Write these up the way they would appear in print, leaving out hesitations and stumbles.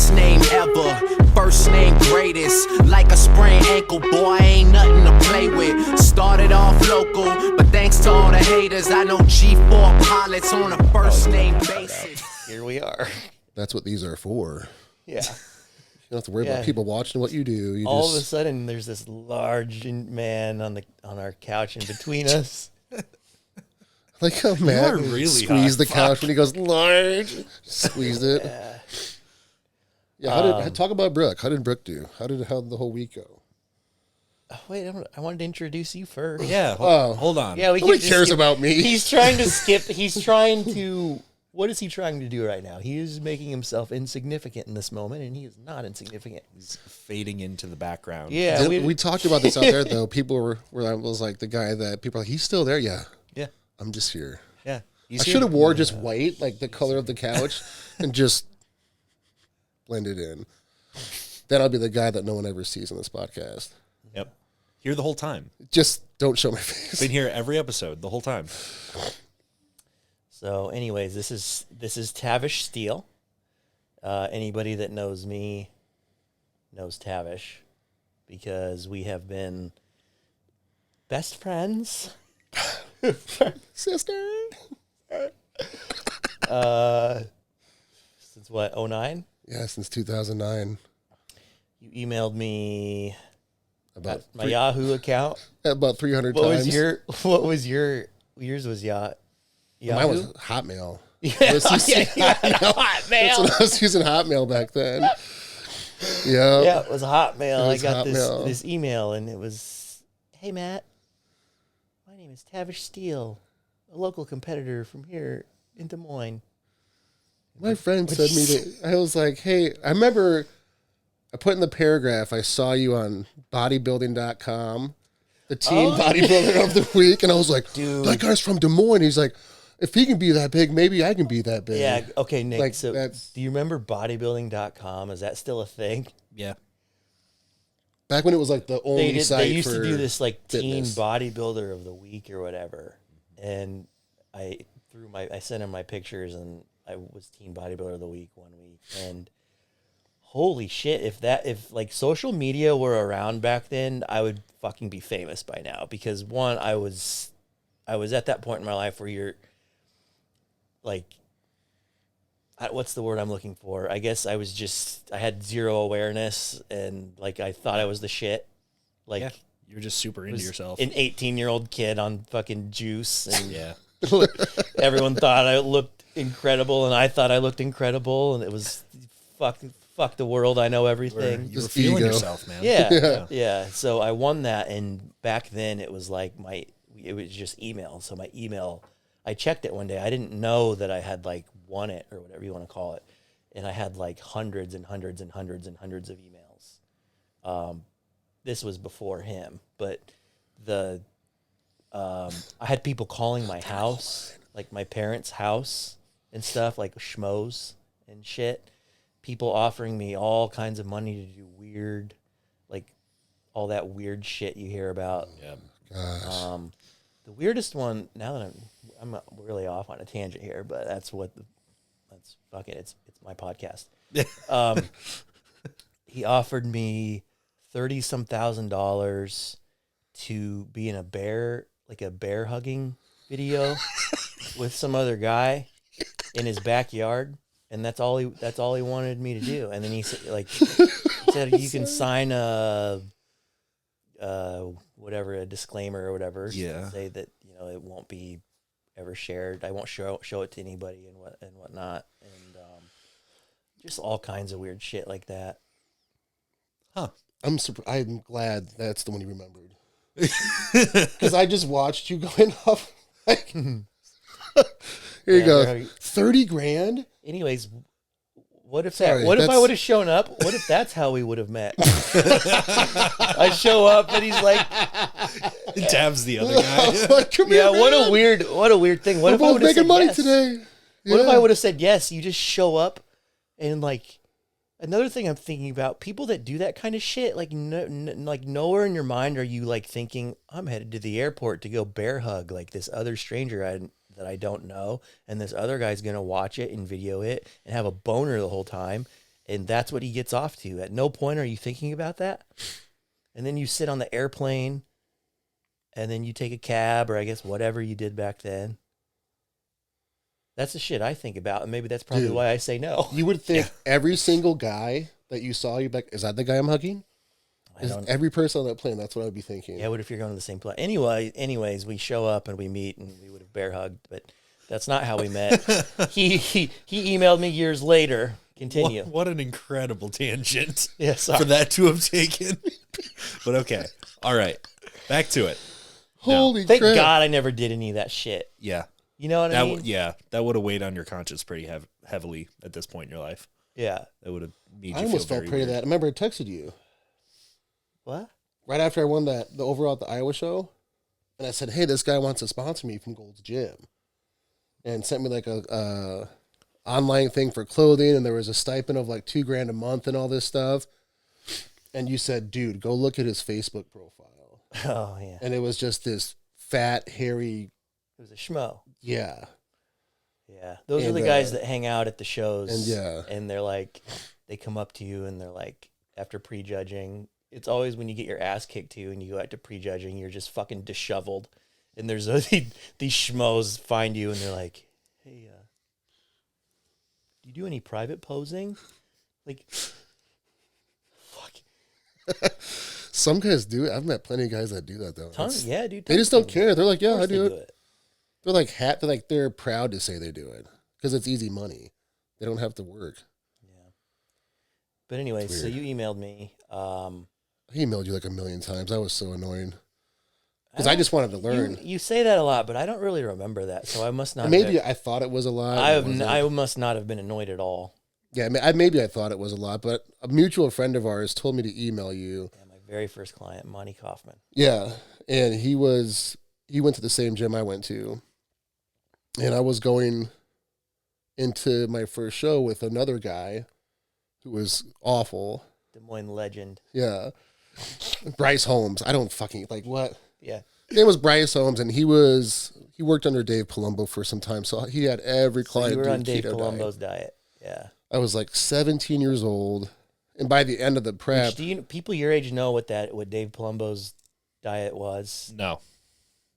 Last name ever, first name greatest. Like a sprained ankle, boy, ain't nothing to play with. Started off local, but thanks to all the haters, I know G4 pilots on a first name basis. Here we are. That's what these are for. Yeah. You don't have to worry about people watching what you do. You all of a sudden, there's this large man on our couch in between us. Like how Matt really squeezed the couch when he goes large. Squeezed it. Yeah. Talk about Brooke. How did Brooke do? How did the whole week go? Wait, I wanted to introduce you first. Yeah. Hold on. Yeah, nobody cares about me. He's trying to skip. He's trying to. What is he trying to do right now? He is making himself insignificant in this moment, and he is not insignificant. He's fading into the background. Yeah, we talked about this out there though. People were was like the guy that people are like, he's still there. Yeah. Yeah. I'm just here. Yeah. I should have wore just white, like the color of the couch, and just blended in. Then I'll be the guy that no one ever sees on this podcast. Yep. Here the whole time. Just don't show my face. Been here every episode, the whole time. So, anyways, this is Tavish Steele. Anybody that knows me knows Tavish because we have been best friends. Sister. Since what, 09? Yeah, since 2009. You emailed me About my Yahoo account. About 300 What times. Yours was Yahoo? Mine was Hotmail. Yeah, Hotmail. Hotmail. That's when I was using Hotmail back then. Yeah. Yeah, it was Hotmail. It was I got Hotmail. this email, and it was, "Hey, Matt, my name is Tavish Steele, a local competitor from here in Des Moines." My friend said me that I was like, hey, I remember I put in the paragraph, I saw you on bodybuilding.com, the teen bodybuilder of the week. And I was like, dude, that guy's from Des Moines. He's like, if he can be that big, maybe I can be that big. Yeah. Okay, Nick. Like, so do you remember bodybuilding.com? Is that still a thing? Yeah. Back when it was like the only site they used for to do this like fitness. teen bodybuilder of the week or whatever. And I sent him my pictures, and I was teen bodybuilder of the week one week. And holy shit, if like social media were around back then, I would fucking be famous by now. Because one, I was at that point in my life where you're like, what's the word I'm looking for? I guess I had zero awareness, and like I thought I was the shit. Like, yeah, you're just super into yourself. An 18-year-old kid on fucking juice, and yeah, everyone thought I looked incredible, and I thought I looked incredible, and it was fuck the world. I know everything. You were feeling yourself, man. Yeah. So I won that, and back then it was like it was just email. So my email, I checked it one day. I didn't know that I had like won it or whatever you want to call it, and I had like hundreds and hundreds and hundreds and hundreds of emails. This was before him, but I had people calling my house, like my parents' house and stuff, like schmoes and shit. People offering me all kinds of money to do weird, like all that weird shit you hear about. Yeah. Gosh. The weirdest one, now that I'm really off on a tangent here, but that's fuck it. It's my podcast. He offered me $30-some thousand to be in a bear hugging video with some other guy in his backyard, and that's all he wanted me to do. And then he said you can sign a disclaimer or whatever, say that it won't be ever shared. I won't show it to anybody and whatnot, and just all kinds of weird shit like that. Huh. I'm glad that's the one you remembered. Because I just watched you going off. Like, here you go. 30 grand? Anyways, what if I would have shown up? What if that's how we would have met? I show up and he's like, Tab's the other guy. Like, come here, man. what a weird thing. What We're if I both would have making said money yes? today? What if Yeah. I would have said yes? You just show up, and like another thing I'm thinking about, people that do that kind of shit, like like nowhere in your mind are you like thinking, I'm headed to the airport to go bear hug like this other stranger that I don't know, and this other guy's gonna watch it and video it and have a boner the whole time, And that's what he gets off to. At no point are you thinking about that. And then you sit on the airplane, and then you take a cab, or I guess whatever you did back then. That's the shit I think about, and maybe that's probably why I say no. You would think every single guy that you saw, you'd be like, is that the guy I'm hugging? Every person on that plane, that's what I would be thinking. Yeah, what if you're going to the same place? Anyways, we show up and we meet, and we would have bear hugged, but that's not how we met. he emailed me years later. Continue. What an incredible tangent Yeah, sorry. for that to have taken. But okay. All right. Back to it. Holy Thank crap. God I never did any of that shit. Yeah. You know what I mean? That would have weighed on your conscience pretty heavily at this point in your life. Yeah. That would have made you I feel almost felt very pretty weird. that. I remember I texted you What? right after I won the overall at the Iowa show. And I said, hey, this guy wants to sponsor me from Gold's Gym. And sent me like a online thing for clothing. And there was a stipend of like $2,000 a month and all this stuff. And you said, dude, go look at his Facebook profile. Oh, yeah. And it was just this fat, hairy. It was a schmo. Yeah. Yeah. Those are And, the guys that hang out at the shows. and yeah. And they're like, they come up to you and they're like, after prejudging, it's always when you get your ass kicked too and you go out to prejudging, you're just fucking disheveled. And there's these schmoes find you and they're like, hey, do you do any private posing? Like, fuck. Some guys do it. I've met plenty of guys that do that though. Tons, yeah, dude. They just don't care. They're like, yeah, I Of course do they it. They're like they're proud to say they do it because it's easy money. They don't have to work. Yeah. But anyway, so weird. you emailed me. I emailed you like a million times. I was so annoying because I just wanted to learn. You say that a lot, but I don't really remember that, so I must not. Maybe I thought it was a lot. I must not have been annoyed at all. Yeah, maybe I thought it was a lot, but a mutual friend of ours told me to email you. Yeah, my very first client, Monty Kaufman. Yeah, and he went to the same gym I went to, and I was going into my first show with another guy who was awful. Des Moines legend. Yeah, Bryce Holmes. I don't fucking like what. Yeah. His name was Bryce Holmes, and he worked under Dave Palumbo for some time, so he had every So client you were do on Dave keto Palumbo's diet. diet. Yeah. I was like 17 years old, and by the end of the prep, Do people your age know what Dave Palumbo's diet was? No.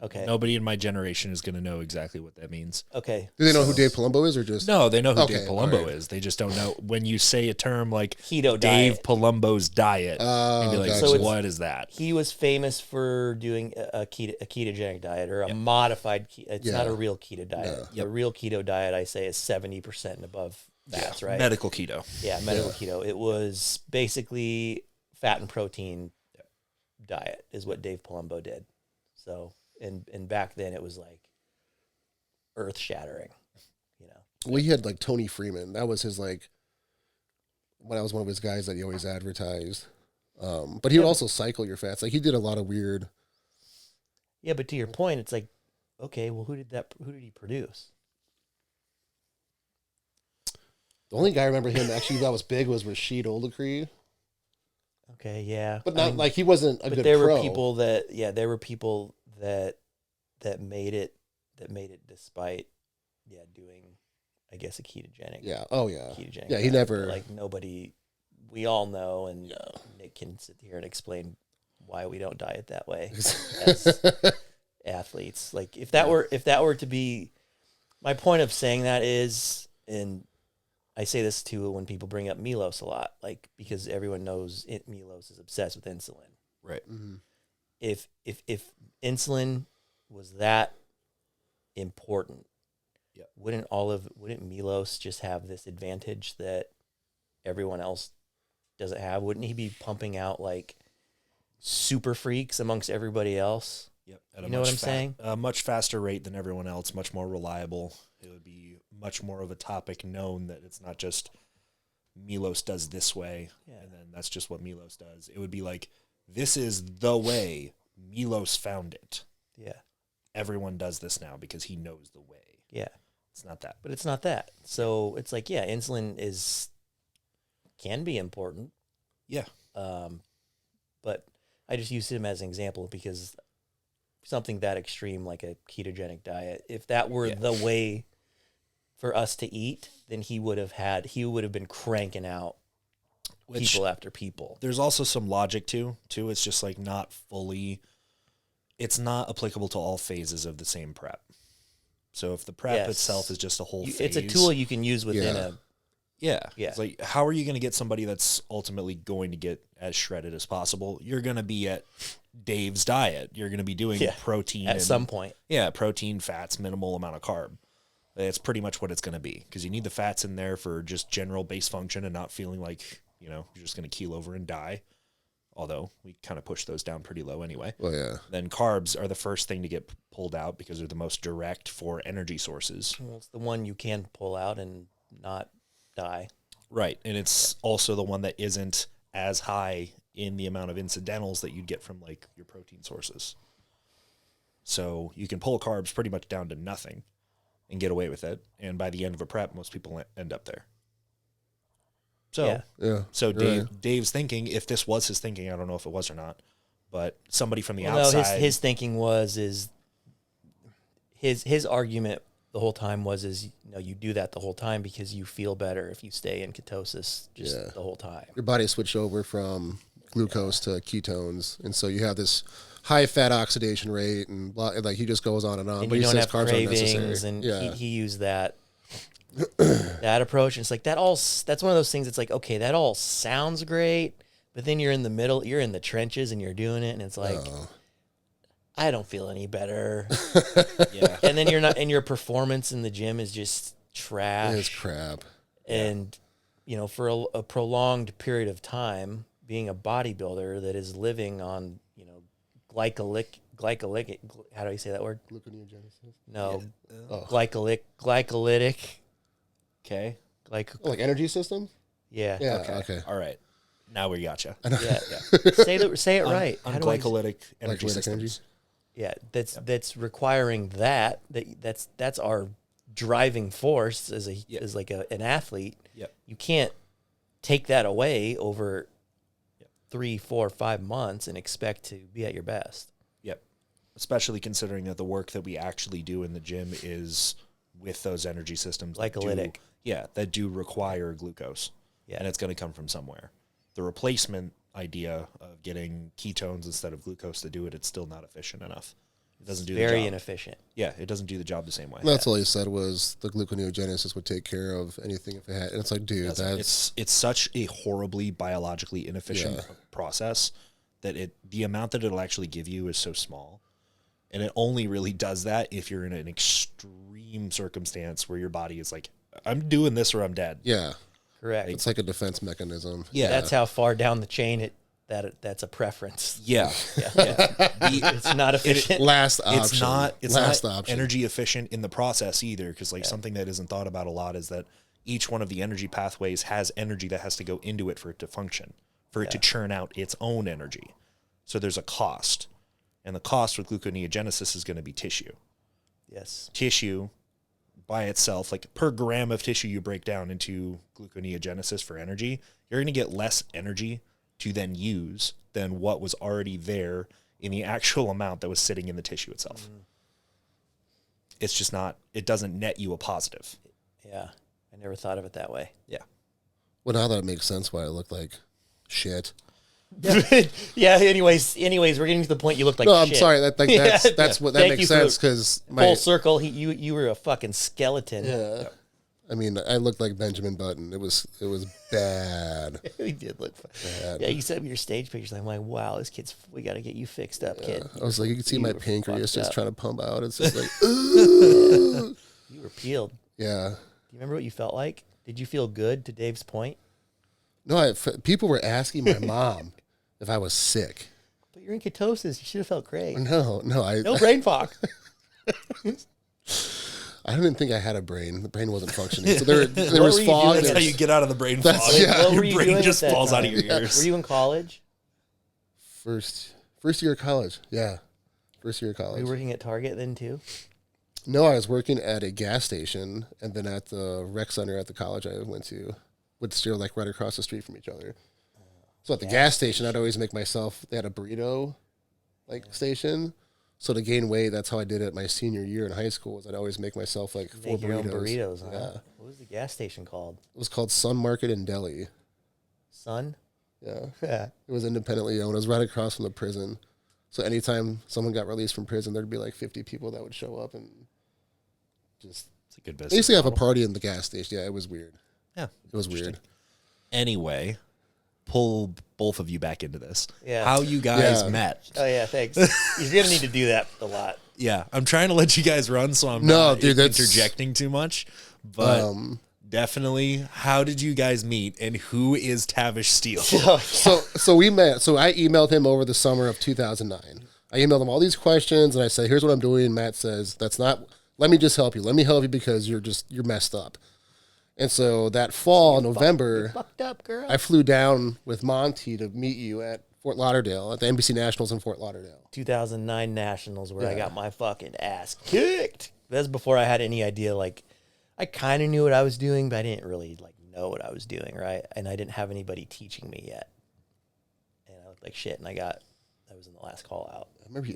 Okay. Nobody in my generation is going to know exactly what that means. Okay. do they know who Dave Palumbo is, or just No, they know who Okay, Dave Palumbo all right. is. They just don't know. When you say a term like Keto Dave diet. Palumbo's diet, you'd be like, gotcha. So it's- what is that? He was famous for doing a ketogenic diet or a modified. It's not Yeah. a real keto diet. The real keto diet, I say, is 70% and above fats, right? Medical keto. Yeah, medical keto. It was basically fat and protein diet is what Dave Palumbo did. So, and back then it was like earth shattering, you know. Well, he had like Tony Freeman. That was his like. When I was one of his guys that he always advertised, but he would also cycle your fats. Like he did a lot of weird. Yeah, but to your point, it's like, okay, well, who did he produce? The only guy I remember him actually that was big was Rashid Oldacree, Okay, yeah, but not like he wasn't a but good there pro. were people that made it despite doing, I guess, a ketogenic. Yeah. Oh yeah. Ketogenic. Yeah. He diet, never. but, like nobody. We all know, and Nick can sit here and explain why we don't diet that way as athletes. Like if that were to be, my point of saying that is, and I say this too when people bring up Milos a lot, like because everyone knows Milos is obsessed with insulin. Right. Mhm. If insulin was that important, wouldn't Milos just have this advantage that everyone else doesn't have? Wouldn't he be pumping out like super freaks amongst everybody else? Yep. You know what I'm saying? A much faster rate than everyone else, much more reliable. It would be much more of a topic known that it's not just Milos does this way, and then that's just what Milos does. It would be like, this is the way Milos found it. Yeah. Everyone does this now because he knows the way. Yeah. It's not that. But it's not that. So it's like, yeah, insulin can be important. Yeah. But I just use him as an example because something that extreme like a ketogenic diet, if that were the way for us to eat, then he would have been cranking out people after people. There's also some logic too. It's just like not fully. It's not applicable to all phases of the same prep. So if the prep itself is just a whole phase, it's a tool you can use within a. Yeah. Yeah. It's like, how are you going to get somebody that's ultimately going to get as shredded as possible? You're going to be at Dave's diet. You're going to be doing protein at some point. Yeah, protein, fats, minimal amount of carb. That's pretty much what it's going to be, because you need the fats in there for just general base function and not feeling like, you're just going to keel over and die. Although we kind of push those down pretty low anyway. Oh, yeah. Then carbs are the first thing to get pulled out because they're the most direct for energy sources. Well, it's the one you can pull out and not die. Right. And it's also the one that isn't as high in the amount of incidentals that you'd get from like your protein sources. So you can pull carbs pretty much down to nothing and get away with it. And by the end of a prep, most people end up there. So, So Dave's thinking, if this was his thinking, I don't know if it was or not, but somebody from the outside. No, his thinking was his argument the whole time was you do that the whole time because you feel better if you stay in ketosis the whole time. Your body switched over from glucose to ketones, and so you have this high fat oxidation rate, and like he just goes on and on. And but you he don't says have carbs aren't cravings, necessary. and he used that that approach. And it's like that's one of those things. It's like, okay, that all sounds great, but then you're in the middle, you're in the trenches, and you're doing it, and it's like. I don't feel any better. And then you're not, and your performance in the gym is just trash. It's crap. And, for a prolonged period of time, being a bodybuilder that is living on, glycolytic, how do you say that word? Gluconeogenesis? No. Glycolytic. Okay. Like energy systems? Yeah. Okay. All right. Now we gotcha. Yeah. Say it right. On glycolytic energy systems. Yeah, that's requiring that's our driving force as an athlete. Yep. You can't take that away over 3, 4, 5 months and expect to be at your best. Yep. Especially considering that the work that we actually do in the gym is with those energy systems. Glycolytic. That do require glucose. Yeah. And it's going to come from somewhere. The replacement idea of getting ketones instead of glucose to do it, it's still not efficient enough. It doesn't do the job. Very inefficient. Yeah, it doesn't do the job the same way. That's all he said was the gluconeogenesis would take care of anything if it had. And it's like, dude, it's such a horribly biologically inefficient process that the amount that it'll actually give you is so small. And it only really does that if you're in an extreme circumstance where your body is like, I'm doing this or I'm dead. Yeah. Correct. It's like a defense mechanism. Yeah. That's how far down the chain that's a preference. Yeah. It's not efficient. Last option. It's not energy efficient in the process either, because something that isn't thought about a lot is that each one of the energy pathways has energy that has to go into it for it to function, for it to churn out its own energy. So there's a cost. And the cost with gluconeogenesis is going to be tissue. Yes. Tissue by itself, like per gram of tissue you break down into gluconeogenesis for energy, you're going to get less energy to then use than what was already there in the actual amount that was sitting in the tissue itself. It's just not, it doesn't net you a positive. Yeah. I never thought of it that way. Yeah. Well, now that it makes sense why it looked like shit. Yeah. Anyways, we're getting to the point you look like shit. No, I'm sorry. That's what that makes sense, because full circle. You were a fucking skeleton. Yeah. I mean, I looked like Benjamin Button. It was bad. He did look bad. Yeah, you sent me your stage pictures. I'm like, wow, we got to get you fixed up, kid. I was like, you can see my pancreas just trying to pump out. It's just like, you were peeled. Yeah. Do you remember what you felt like? Did you feel good, to Dave's point? No, people were asking my mom if I was sick. But you're in ketosis. You should have felt great. No, no brain fog. I didn't think I had a brain. The brain wasn't functioning. So there was fog. That's how you get out of the brain fog. Your brain just falls out of your ears. Were you in college? First year of college. Yeah. First year of college. Were you working at Target then too? No, I was working at a gas station, and then at the rec center at the college I went to, which still like right across the street from each other. So at the gas station, I'd always make myself. They had a burrito station. So to gain weight, that's how I did it my senior year in high school. I'd always make myself like 4 burritos. Your own burritos, huh? Yeah. What was the gas station called? It was called Sun Market and Deli. Son? Yeah. Yeah. It was independently owned. It was right across from the prison. So anytime someone got released from prison, there'd be like 50 people that would show up and just It's a good business. they used to have a model. party in the gas station. Yeah, it was weird. Yeah. It was weird. Anyway, pull both of you back into this. Yeah. How you guys Yeah. met. Oh, yeah, thanks. You're going to need to do that a lot. Yeah. I'm trying to let you guys run so I'm No, not dude, that's- interjecting too much. But definitely, how did you guys meet and who is Tavish Steele? So we met. So I emailed him over the summer of 2009. I emailed him all these questions and I said, here's what I'm doing. And Matt says, that's not, let me just help you. Let me help you because you're messed up. And so that fall, November, Fucked up, girl. I flew down with Monty to meet you at Fort Lauderdale, at the NBC Nationals in Fort Lauderdale. 2009 Nationals where I Yeah. got my fucking ass kicked. That's before I had any idea. Like, I kind of knew what I was doing, but I didn't really like know what I was doing, right? And I didn't have anybody teaching me yet. And I looked like shit, and I was in the last call out. I remember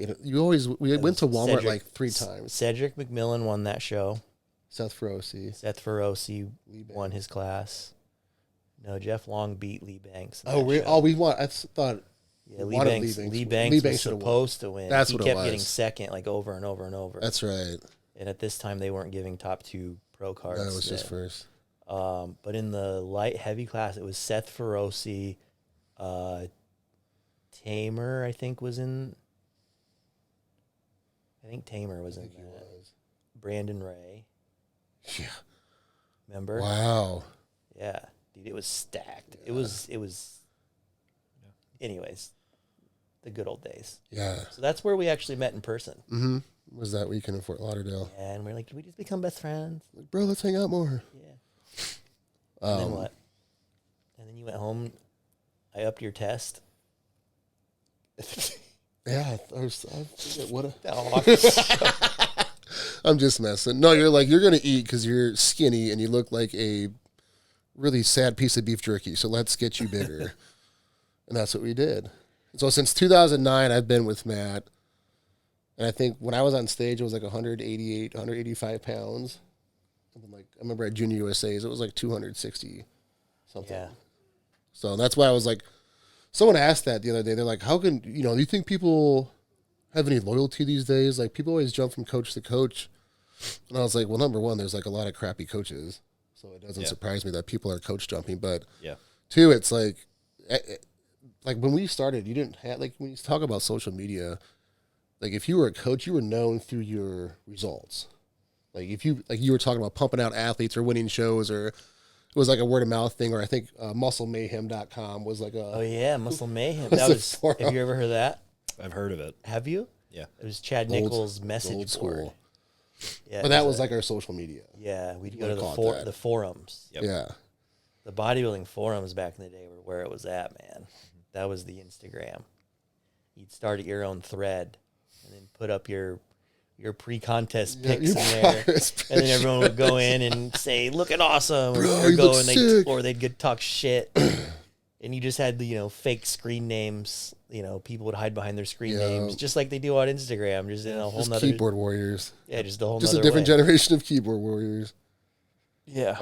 we went to Walmart Cedric- like 3 times. Cedric McMillan won that show. Seth Ferrosi. Seth Ferrosi Lee won his class. No, Jeff Long beat Lee Banks. in Oh, that show. we won. I thought Yeah, we Lee wanted Banks. Lee Lee Banks. Banks Lee was Banks should've won. supposed to win. That's he what it kept getting was. second, like over and over and over. that's right. And at this time, they weren't giving top 2 pro cards. That was just then. first. But in the light heavy class, it was Seth Ferrosi, Tamer, I think was in. I think Tamer was in that. Brandon Ray, Yeah. remember? Wow. Yeah, dude, it was stacked. It was. Anyways, the good old days. Yeah. So that's where we actually met in person. Mm-hmm. Was that weekend in Fort Lauderdale? And we're like, did we just become best friends? Like, bro, let's hang out more. Yeah. And then what? And then you went home. I upped your test. Yeah, I forget what. Oh, I'm just messing. No, you're going to eat because you're skinny and you look like a really sad piece of beef jerky. So let's get you bigger. And that's what we did. So since 2009, I've been with Matt. And I think when I was on stage, it was like 188, 185 pounds. Something like, I remember at Junior USA's, it was like 260 something. yeah. So that's why I was like, someone asked that the other day. They're like, how can, do you think people have any loyalty these days? Like, people always jump from coach to coach. And I was like, well, number one, there's like a lot of crappy coaches. So it doesn't surprise me that people are coach jumping. But Yeah. two, it's like when we started, you didn't have, like, when you talk about social media, like if you were a coach, you were known through your results. Like if you, like you were talking about pumping out athletes or winning shows, or it was like a word of mouth thing, or I think musclemayhem.com was like a, Oh yeah, Muscle Mayhem. Was That it was. for- Have you ever heard of that? I've heard of it. Have you? Yeah. It was Chad Old- Nichols' message old school. board. Yeah, but it that was a- like our social media. Yeah, we'd you go to wanna call it that. the forums. Yep. Yeah. The bodybuilding forums back in the day were where it was at, man. That was the Instagram. You'd start your own thread and then put up your pre-contest Yeah, pics your in there, progress and then everyone would go in and say, "Looking awesome," Bro, or you go look and sick. they'd get talk shit, and you just had the fake screen names. People would hide behind their screen Yeah. names, just like they do on Instagram, just in a whole Just nother keyboard warriors. yeah, just a whole Just a nother different way. generation of keyboard warriors. Yeah,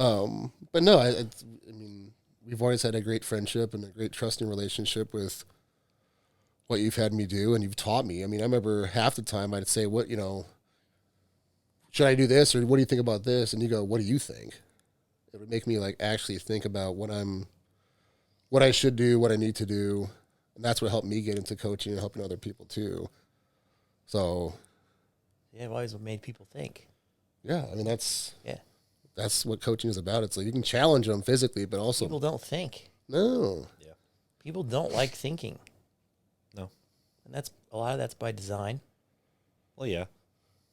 But no, I mean, we've always had a great friendship and a great trusting relationship with what you've had me do, and you've taught me. I mean, I remember half the time I'd say, "What should I do this, or what do you think about this?" And you go, "What do you think?" It would make me like actually think about what I should do, what I need to do, and that's what helped me get into coaching and helping other people too. So yeah, I've always made people think. yeah, I mean that's what coaching is about. It's like you can challenge them physically, but also People don't think. no. People don't like thinking. No. And that's a lot of that's by design, Well, yeah.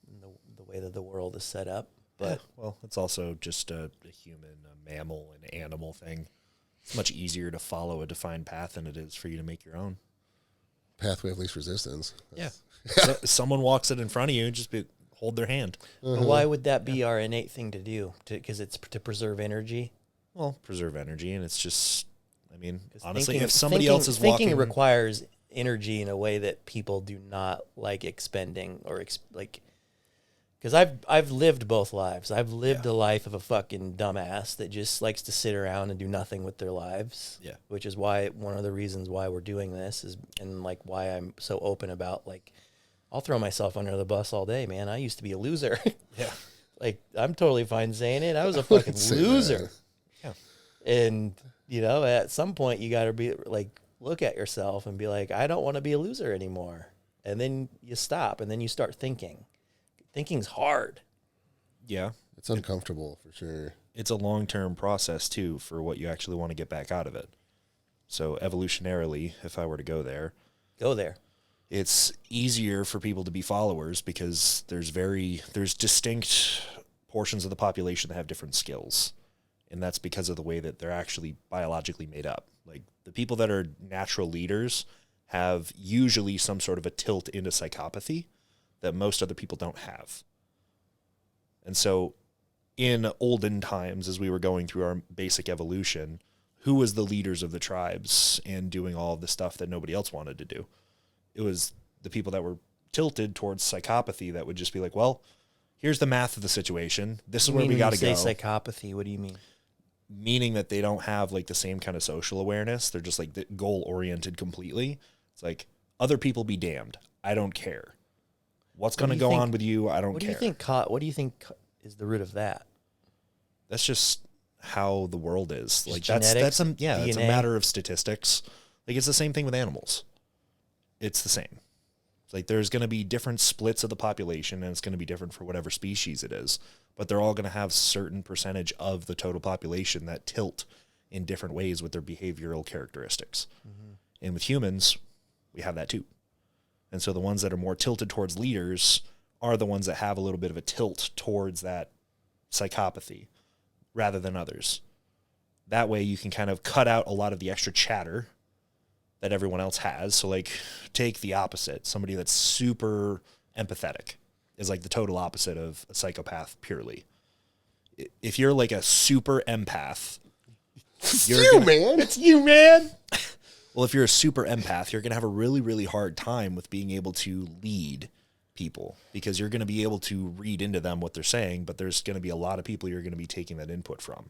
and the way that the world is set up. But Well, it's also just a human, a mammal, an animal thing. It's much easier to follow a defined path than it is for you to make your own. Pathway of least resistance. Yeah. So, someone walks it in front of you, just hold their hand. but why would that be our innate thing to do? Because it's to preserve energy. Well, preserve energy, and it's just, I mean, 'Cause honestly, thinking- if somebody thinking- else is thinking walking, requires energy in a way that people do not like expending or Because I've lived both lives. I've lived a life of a fucking dumbass that just likes to sit around and do nothing with their lives. Yeah. Which is why one of the reasons why we're doing this is, and like why I'm so open about, like, I'll throw myself under the bus all day, man. I used to be a loser. Yeah. Like, I'm totally fine saying it. I was a wouldn't fucking say loser. Yeah. And, you know, at some point you got to be like, look at yourself and be like, I don't want to be a loser anymore. And then you stop and then you start thinking. Thinking's hard. Yeah. It's uncomfortable for sure. It's a long-term process too for what you actually want to get back out of it. So evolutionarily, if I were to go there, it's easier for people to be followers because there's distinct portions of the population that have different skills. And that's because of the way that they're actually biologically made up. Like the people that are natural leaders have usually some sort of a tilt into psychopathy that most other people don't have. And so in olden times, as we were going through our basic evolution, who was the leaders of the tribes and doing all of the stuff that nobody else wanted to do? It was the people that were tilted towards psychopathy that would just be like, well, here's the math of the situation. This is where we got to go. Say psychopathy, what do you mean? Meaning that they don't have like the same kind of social awareness. They're just like goal oriented completely. It's like, other people be damned. I don't care. What's going to go on with you? I don't care. What do you think is the root of that? That's just how the world is. Like genetics, it's a matter of statistics. Like it's the same thing with animals. It's the same. It's like there's going to be different splits of the population, and it's going to be different for whatever species it is. But they're all going to have certain percentage of the total population that tilt in different ways with their behavioral characteristics. Mm-hmm. And with humans, we have that too. And so the ones that are more tilted towards leaders are the ones that have a little bit of a tilt towards that psychopathy rather than others. That way you can kind of cut out a lot of the extra chatter that everyone else has. So like take the opposite. Somebody that's super empathetic is like the total opposite of a psychopath purely. If you're like a super empath, It's you, man. Well, if you're a super empath, you're going to have a really, really hard time with being able to lead people because you're going to be able to read into them what they're saying, but there's going to be a lot of people you're going to be taking that input from.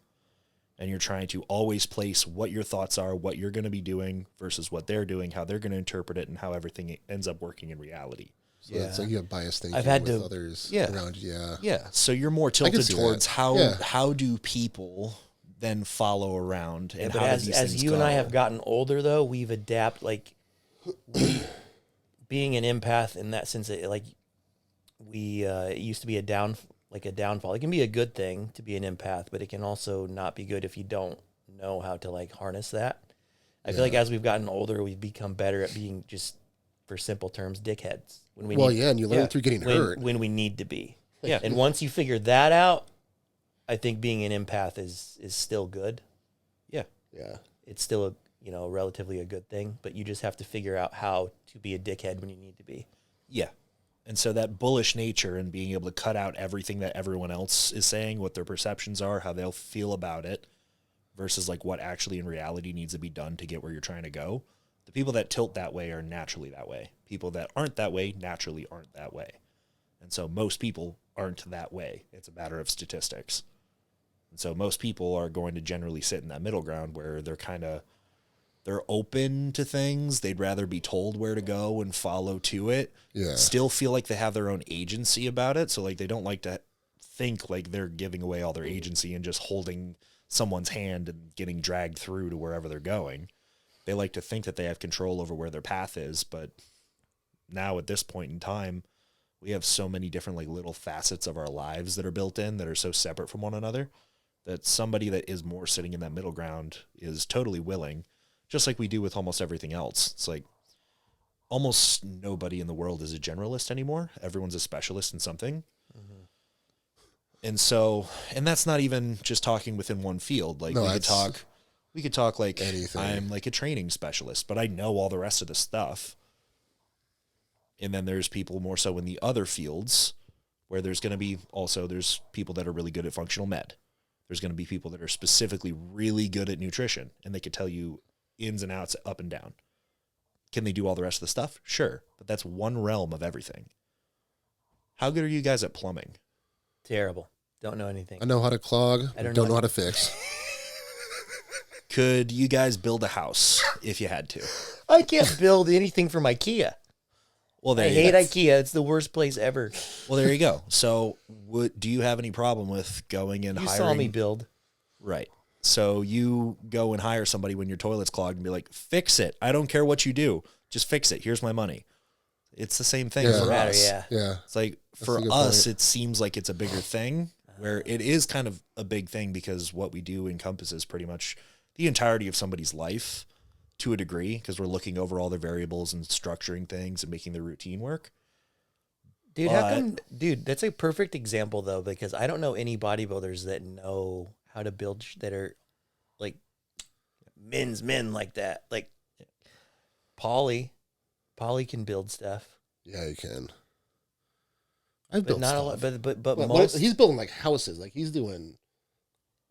And you're trying to always place what your thoughts are, what you're going to be doing versus what they're doing, how they're going to interpret it, and how everything ends up working in reality. So it's like you have biased thinking with others around you. Yeah. Yeah. So you're more tilted towards how do people then follow around and how do these as things you go? and I have gotten older, though, we've adapted. Like being an empath in that sense, it used to be a downfall. It can be a good thing to be an empath, but it can also not be good if you don't know how to like harness that. I feel like as we've gotten older, we've become better at being, just for simple terms, dickheads. And you learn through getting hurt when we need to be. Yeah, and once you figure that out, I think being an empath is still good. Yeah. Yeah. It's still relatively a good thing, but you just have to figure out how to be a dickhead when you need to be. Yeah. And so that bullish nature and being able to cut out everything that everyone else is saying, what their perceptions are, how they'll feel about it, versus like what actually in reality needs to be done to get where you're trying to go. The people that tilt that way are naturally that way. People that aren't that way naturally aren't that way. And so most people aren't that way. It's a matter of statistics. And so most people are going to generally sit in that middle ground where they're open to things. They'd rather be told where to go and follow to it. Yeah. Still feel like they have their own agency about it. So like they don't like to think like they're giving away all their agency and just holding someone's hand and getting dragged through to wherever they're going. They like to think that they have control over where their path is, but now at this point in time, we have so many different like little facets of our lives that are built in that are so separate from one another that somebody that is more sitting in that middle ground is totally willing, just like we do with almost everything else. It's like almost nobody in the world is a generalist anymore. Everyone's a specialist in something. Mm-hmm. And so, and that's not even just talking within one field. Like we could talk like anything. I'm like a training specialist, but I know all the rest of the stuff. And then there's people more so in the other fields where there's going to be there's people that are really good at functional med. There's going to be people that are specifically really good at nutrition and they could tell you ins and outs, up and down. Can they do all the rest of the stuff? Sure. But that's one realm of everything. How good are you guys at plumbing? Terrible. Don't know anything. I know how to clog. I don't know how to fix. Could you guys build a house if you had to? I can't build anything from IKEA. Well, I hate IKEA. It's the worst place ever. Well, there you go. So, do you have any problem with going and You hiring? saw me build. Right. So you go and hire somebody when your toilet's clogged and be like, fix it. I don't care what you do. Just fix it. Here's my money. It's the same thing for us. Yeah. It's like, for us, it seems like it's a bigger thing, where it is kind of a big thing because what we do encompasses pretty much the entirety of somebody's life to a degree, because we're looking over all their variables and structuring things and making their routine work. Dude, how come, dude, that's a perfect example, though, because I don't know any bodybuilders that know how to build that are like men's men like that. Like Paulie can build stuff. Yeah, you can. I've But built not stuff. a lot. But What- most. he's building like houses. Like he's doing.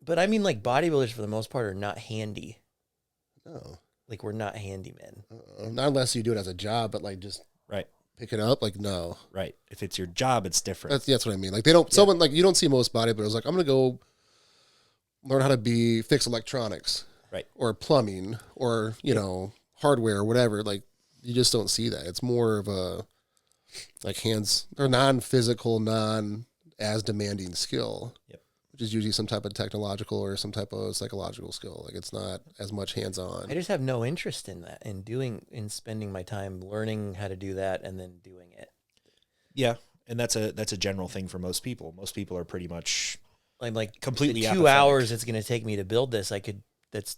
But I mean, like bodybuilders for the most part are not handy. No, Like we're not handymen. not unless you do it as a job, but like just Right. pick it up. Like no, Right. If it's your job, it's different. that's what I mean. Like they don't. Someone like you don't see most bodybuilders like I'm gonna go learn how to fix electronics, Right. or plumbing, or hardware or whatever. Like you just don't see that. It's more of a like hands or non-physical, as demanding skill. Yep. Which is usually some type of technological or some type of psychological skill. Like it's not as much hands-on. I just have no interest in that, in spending my time learning how to do that and then doing it. Yeah. And that's a general thing for most people. Most people are pretty much Like completely the 2 apathetic. hours it's going to take me to build this. That's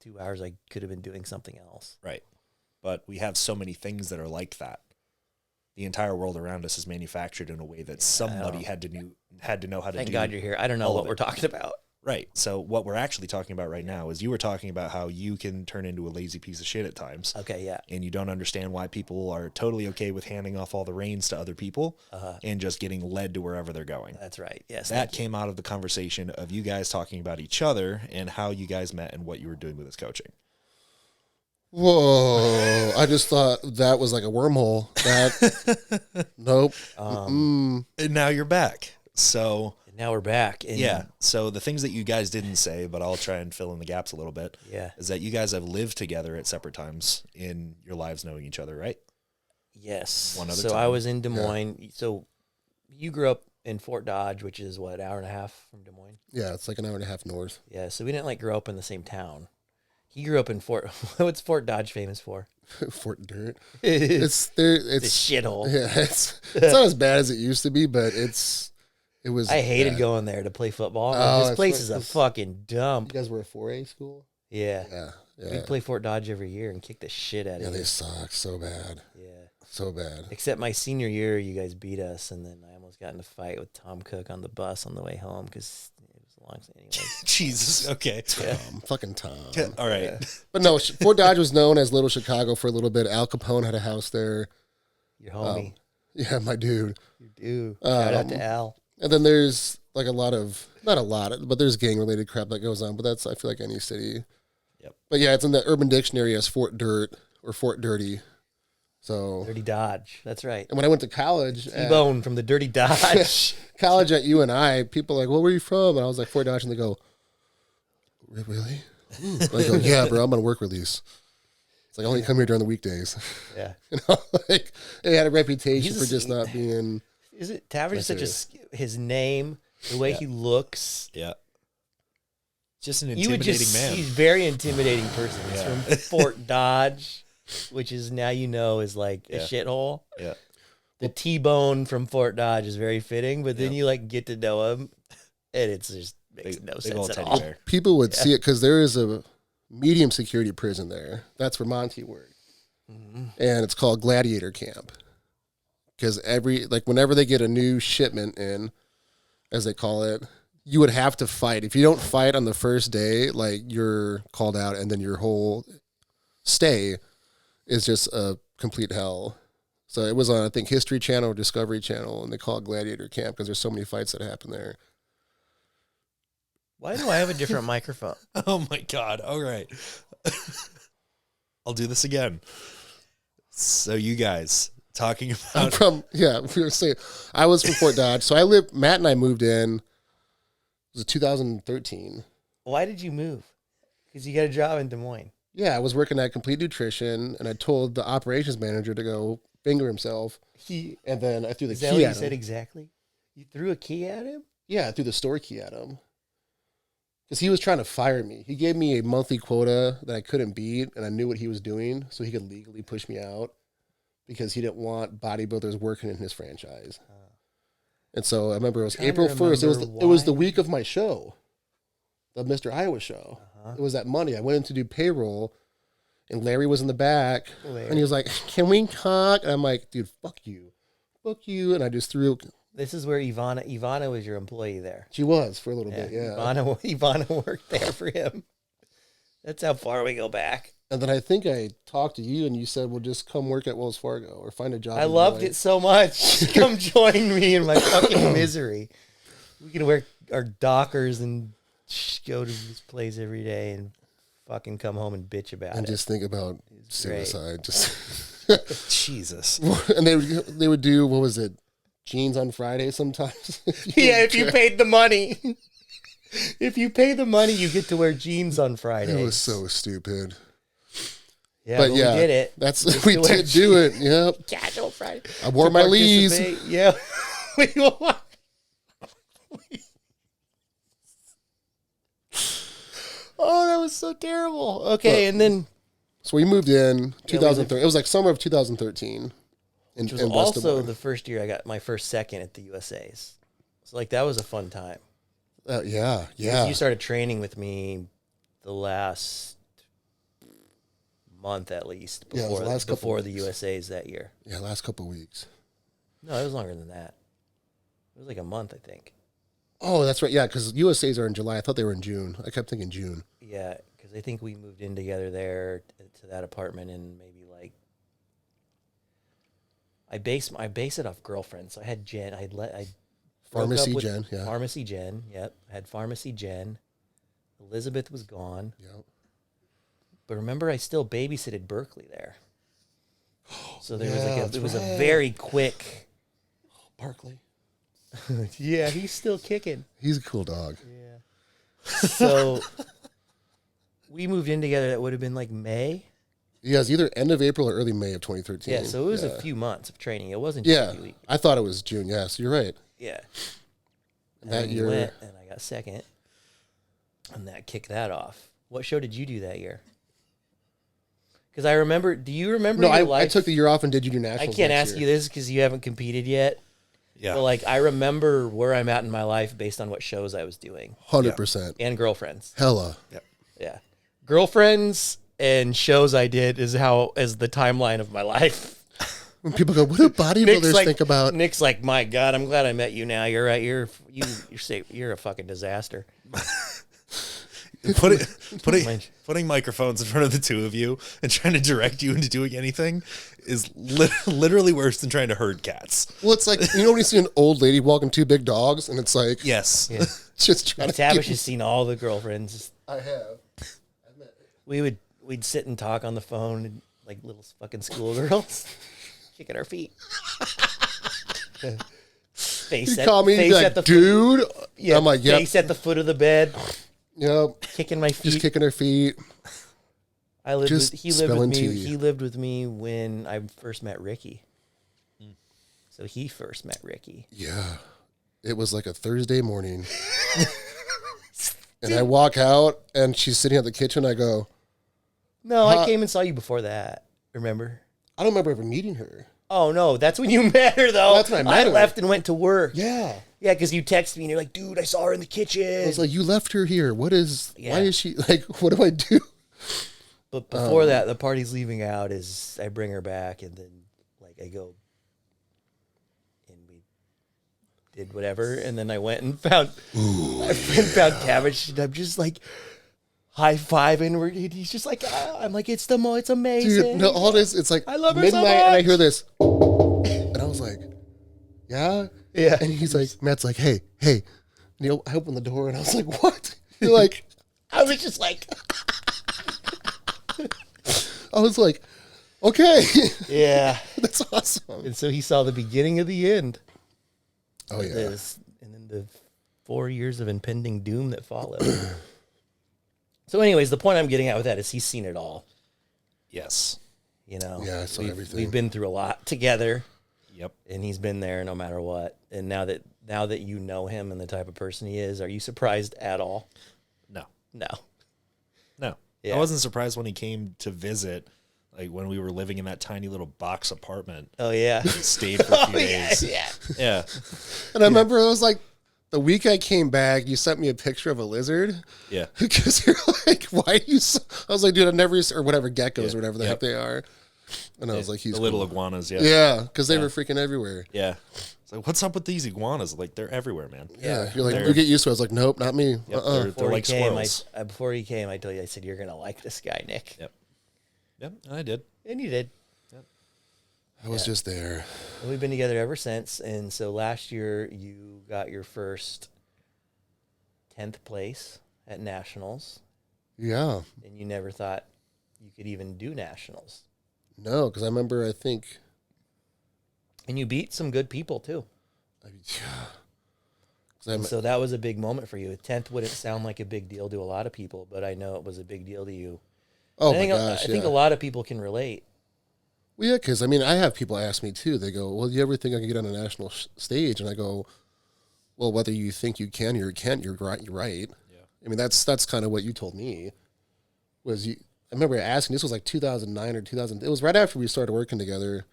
2 hours I could have been doing something else. right. But we have so many things that are like that. The entire world around us is manufactured in a way that somebody had to know how to do. Thank God you're here. I don't know all what of we're it. talking about. Right. So what we're actually talking about right now is you were talking about how you can turn into a lazy piece of shit at times. Okay, yeah. And you don't understand why people are totally okay with handing off all the reins to other people and just getting led to wherever they're going. That's right. Yes. That came out of the conversation of you guys talking about each other and how you guys met and what you were doing with his coaching. Whoa! I just thought that was like a wormhole. That nope. And now you're back. So And now we're back. And yeah. So the things that you guys didn't say, but I'll try and fill in the gaps a little bit. Yeah. Is that you guys have lived together at separate times in your lives knowing each other, right? Yes. One other so time. I was in Des Moines. So you grew up in Fort Dodge, which is what, hour and a half from Des Moines? Yeah, it's like an hour and a half north. Yeah. So we didn't like grow up in the same town. He grew up in what's Fort Dodge famous for? Fort Dirt. It's It's there. a It's shithole. yeah. It's not as bad as it used to be, but it was. I hated bad. going there to play football. Oh, This that's place right, is a 'cause fucking You dump. guys were a 4A school. Yeah. Yeah, We'd yeah. play Fort Dodge every year and kick the shit out Yeah, of they you. suck so bad, Yeah. so bad. Except my senior year, you guys beat us, and then I almost got in a fight with Tom Cook on the bus on the way home because it was long. Anyways. Jesus. Okay. Fucking Tom. All right. Yeah. But no, Fort Dodge was known as Little Chicago for a little bit. Al Capone had a house there. Your homie. Yeah, my dude. You do. Shout out to Al. And then there's like not a lot, but there's gang related crap that goes on. But that's, I feel like, any city. Yep. But yeah, it's in the Urban Dictionary as Fort Dirt or Fort Dirty. So, Dirty Dodge. That's right. and when I went to college, T-Bone from the Dirty Dodge. college at UNI, people are like, "Where were you from?" And I was like, "Fort Dodge," and they go, "Really?" And I go, "Yeah, bro, I'm on work release." It's like I only come here during the weekdays. Yeah. Like it had a reputation He's for a- just not being. Is it Tavish? Such Yes, his name, the way he looks. Yeah. Just an You would intimidating just man. he's a very intimidating person. He's Yeah. from Fort Dodge, which is now is like a Yeah. shithole. Yeah. The T-Bone from Fort Dodge is very fitting, but then you like get to know him, and it's just makes no Big sense old at teddy all. bear. People would see it because there is a medium security prison there. That's where Monty worked, and it's called Gladiator Camp. Because whenever they get a new shipment in, as they call it, you would have to fight. If you don't fight on the first day, like you're called out, and then your whole stay is just a complete hell. So it was on, I think, History Channel or Discovery Channel, and they call it Gladiator Camp because there's so many fights that happen there. Why do I have a different microphone? Oh my God. All right. I'll do this again. So you guys, talking I'm about from, we were saying, I was from Fort Dodge. So Matt and I moved in, it was 2013. Why did you move? Because you got a job in Des Moines. Yeah, I was working at Complete Nutrition, and I told the operations manager to go finger himself. And then I threw the Is key that what at you him. said exactly? You threw a key at him? Yeah, I threw the store key at him. Because he was trying to fire me. He gave me a monthly quota that I couldn't beat, and I knew what he was doing, so he could legally push me out because he didn't want bodybuilders working in his franchise. And so I remember it was April 1st. It was the week of my show, the Mr. Iowa show. It was that Monday. I went in to do payroll, and Larry was in the back, and he was like, "Can we talk?" And I'm like, "Dude, fuck you. Fuck you." And I just threw... This is where Ivana was your employee there. She was for a little bit, yeah. Ivana worked there for him. That's how far we go back. And then I think I talked to you, and you said, "Well, just come work at Wells Fargo or find a job." I loved it so much. Come join me in my fucking misery. We can wear our Dockers and go to this place every day and fucking come home and bitch about and it. just think about suicide. Just Jesus. and they would do, what was it, jeans on Friday sometimes. Yeah, if you paid the money. If you pay the money, you get to wear jeans on Friday. It was so stupid. Yeah, but we did it. We did do it. Yep. Casual Friday. I wore my Lees. Yeah. Oh, that was so terrible. Okay, and then... So we moved in 2013. It was like summer of 2013. Which was also the first year I got my first second at the USA's. So, like, that was a fun time. Yeah. You started training with me the last month at least before the USA's that year. Yeah, last couple of weeks. No, it was longer than that. It was like a month, I think. Oh, that's right. Yeah, because USA's are in July. I thought they were in June. I kept thinking June. Yeah, because I think we moved in together there to that apartment in maybe like... I base it off girlfriends. So I had Jen. Pharmacy Jen, yeah. Pharmacy Jen, yep. I had Pharmacy Jen. Elizabeth was gone. Yep. But remember, I still babysitted Berkeley there. So there was a very quick... Barkley. Yeah, he's still kicking. He's a cool dog. Yeah. So we moved in together. That would have been like May. Yeah, it's either end of April or early May of 2013. Yeah, so it was a few months of training. It wasn't just a few weeks. I thought it was June. Yeah, so you're right. Yeah. And that year... went, and I got second. And that kicked that off. What show did you do that year? Because I remember... Do you remember your life? I took the year off and did junior nationals. I can't ask you this because you haven't competed yet. Yeah. But, like, I remember where I'm at in my life based on what shows I was doing. 100%. And girlfriends. Hella. Yep. Yeah. Girlfriends and shows I did is the timeline of my life. When people go, what do bodybuilders think about? Nick's like, my God, I'm glad I met you now. You're right. You're a fucking disaster. Putting microphones in front of the two of you and trying to direct you into doing anything is literally worse than trying to herd cats. Well, it's like, you know when you see an old lady walking two big dogs and it's like... Yes. Yeah. Just trying to... Tavish has seen all the girlfriends. I have. We'd sit and talk on the phone like little fucking schoolgirls, kicking our feet. You call me like, dude? Yeah, I'm like, yep. Face at the foot of the bed. Yep. Kicking my feet. Just kicking her feet. He lived with me when I first met Ricky. So he first met Ricky. Yeah. It was like a Thursday morning. And I walk out and she's sitting at the kitchen. I go, no, I came and saw you before that. Remember? I don't remember ever meeting her. Oh, no. That's when you met her, though. That's when I met her. I left and went to work. Yeah. Yeah, because you texted me and you're like, dude, I saw her in the kitchen. I was like, you left her here. Why is she, like, what do I do? But before that, the party's leaving out is I bring her back and then, like, I go and we did whatever. And then I went and found Tavish and I'm just like high-fiving. He's just like, I'm like, it's amazing. Dude, no, all this, it's like I love her midnight so much. and I hear this. And I was like, yeah? Yeah. And he's like, Matt's like, hey. And I opened the door and I was like, what? You're like, I was just like, I was like, okay. yeah. That's awesome. And so he saw the beginning of the end. Oh yeah. And then the 4 years of impending doom that followed. So anyways, the point I'm getting at with that is he's seen it all. Yes. You know, Yeah, I saw everything. We've been through a lot together. Yep. And he's been there no matter what. And now that you know him and the type of person he is, are you surprised at all? No. No. I wasn't surprised when he came to visit, like when we were living in that tiny little box apartment. Oh yeah. He stayed for a few days. Yeah. And I remember it was like the week I came back, you sent me a picture of a lizard. Yeah. Because you're like, why do you? I was like, dude, I've never, or whatever, geckos or whatever the heck they are. And I was like, he's the little cool. iguanas. Yeah. Yeah, because they were freaking everywhere. Yeah. It's like, what's up with these iguanas? Like, they're everywhere, man. Yeah. You're like, you get used to it. I was like, nope, not me. Yep, they're like squirrels. Before he came, I told you, I said, you're going to like this guy, Nick. Yep, and I did. And you did. I was just there. And we've been together ever since. And so last year, you got your first 10th place at Nationals. Yeah. And you never thought you could even do Nationals. No, because I remember, I think. And you beat some good people, too. And so that was a big moment for you. A 10th wouldn't sound like a big deal to a lot of people, but I know it was a big deal to you. Oh, my gosh, I think a lot of people can relate. Well, yeah, because, I mean, I have people ask me, too. They go, well, you ever think I can get on a national stage? And I go, well, whether you think you can or you can't, you're right. Yeah. I mean, that's kind of what you told me. Was you? I remember asking, this was like 2009 or 2000. It was right after we started working together.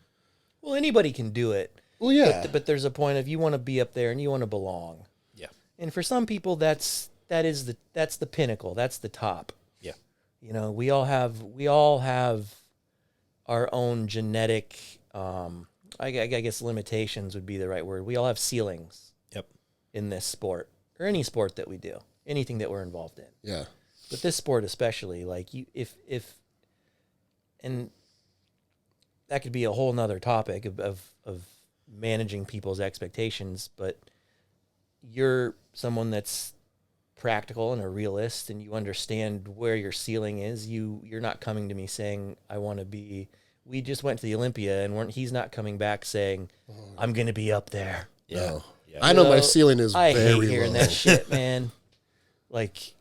Well, anybody can do it. Well, yeah. But there's a point of you want to be up there and you want to belong. Yeah. And for some people, that's the pinnacle. That's the top. Yeah. You know, we all have our own genetic, I guess limitations would be the right word. We all have ceilings. Yep. In this sport or any sport that we do, anything that we're involved in. Yeah. But this sport especially, like you, if and that could be a whole nother topic of managing people's expectations, but you're someone that's practical and a realist and you understand where your ceiling is. You're not coming to me saying, I want to be, we just went to the Olympia and he's not coming back saying, I'm going to be up there. Yeah. No. Yeah. I know my ceiling is I very hate hearing low. that shit, man. Like,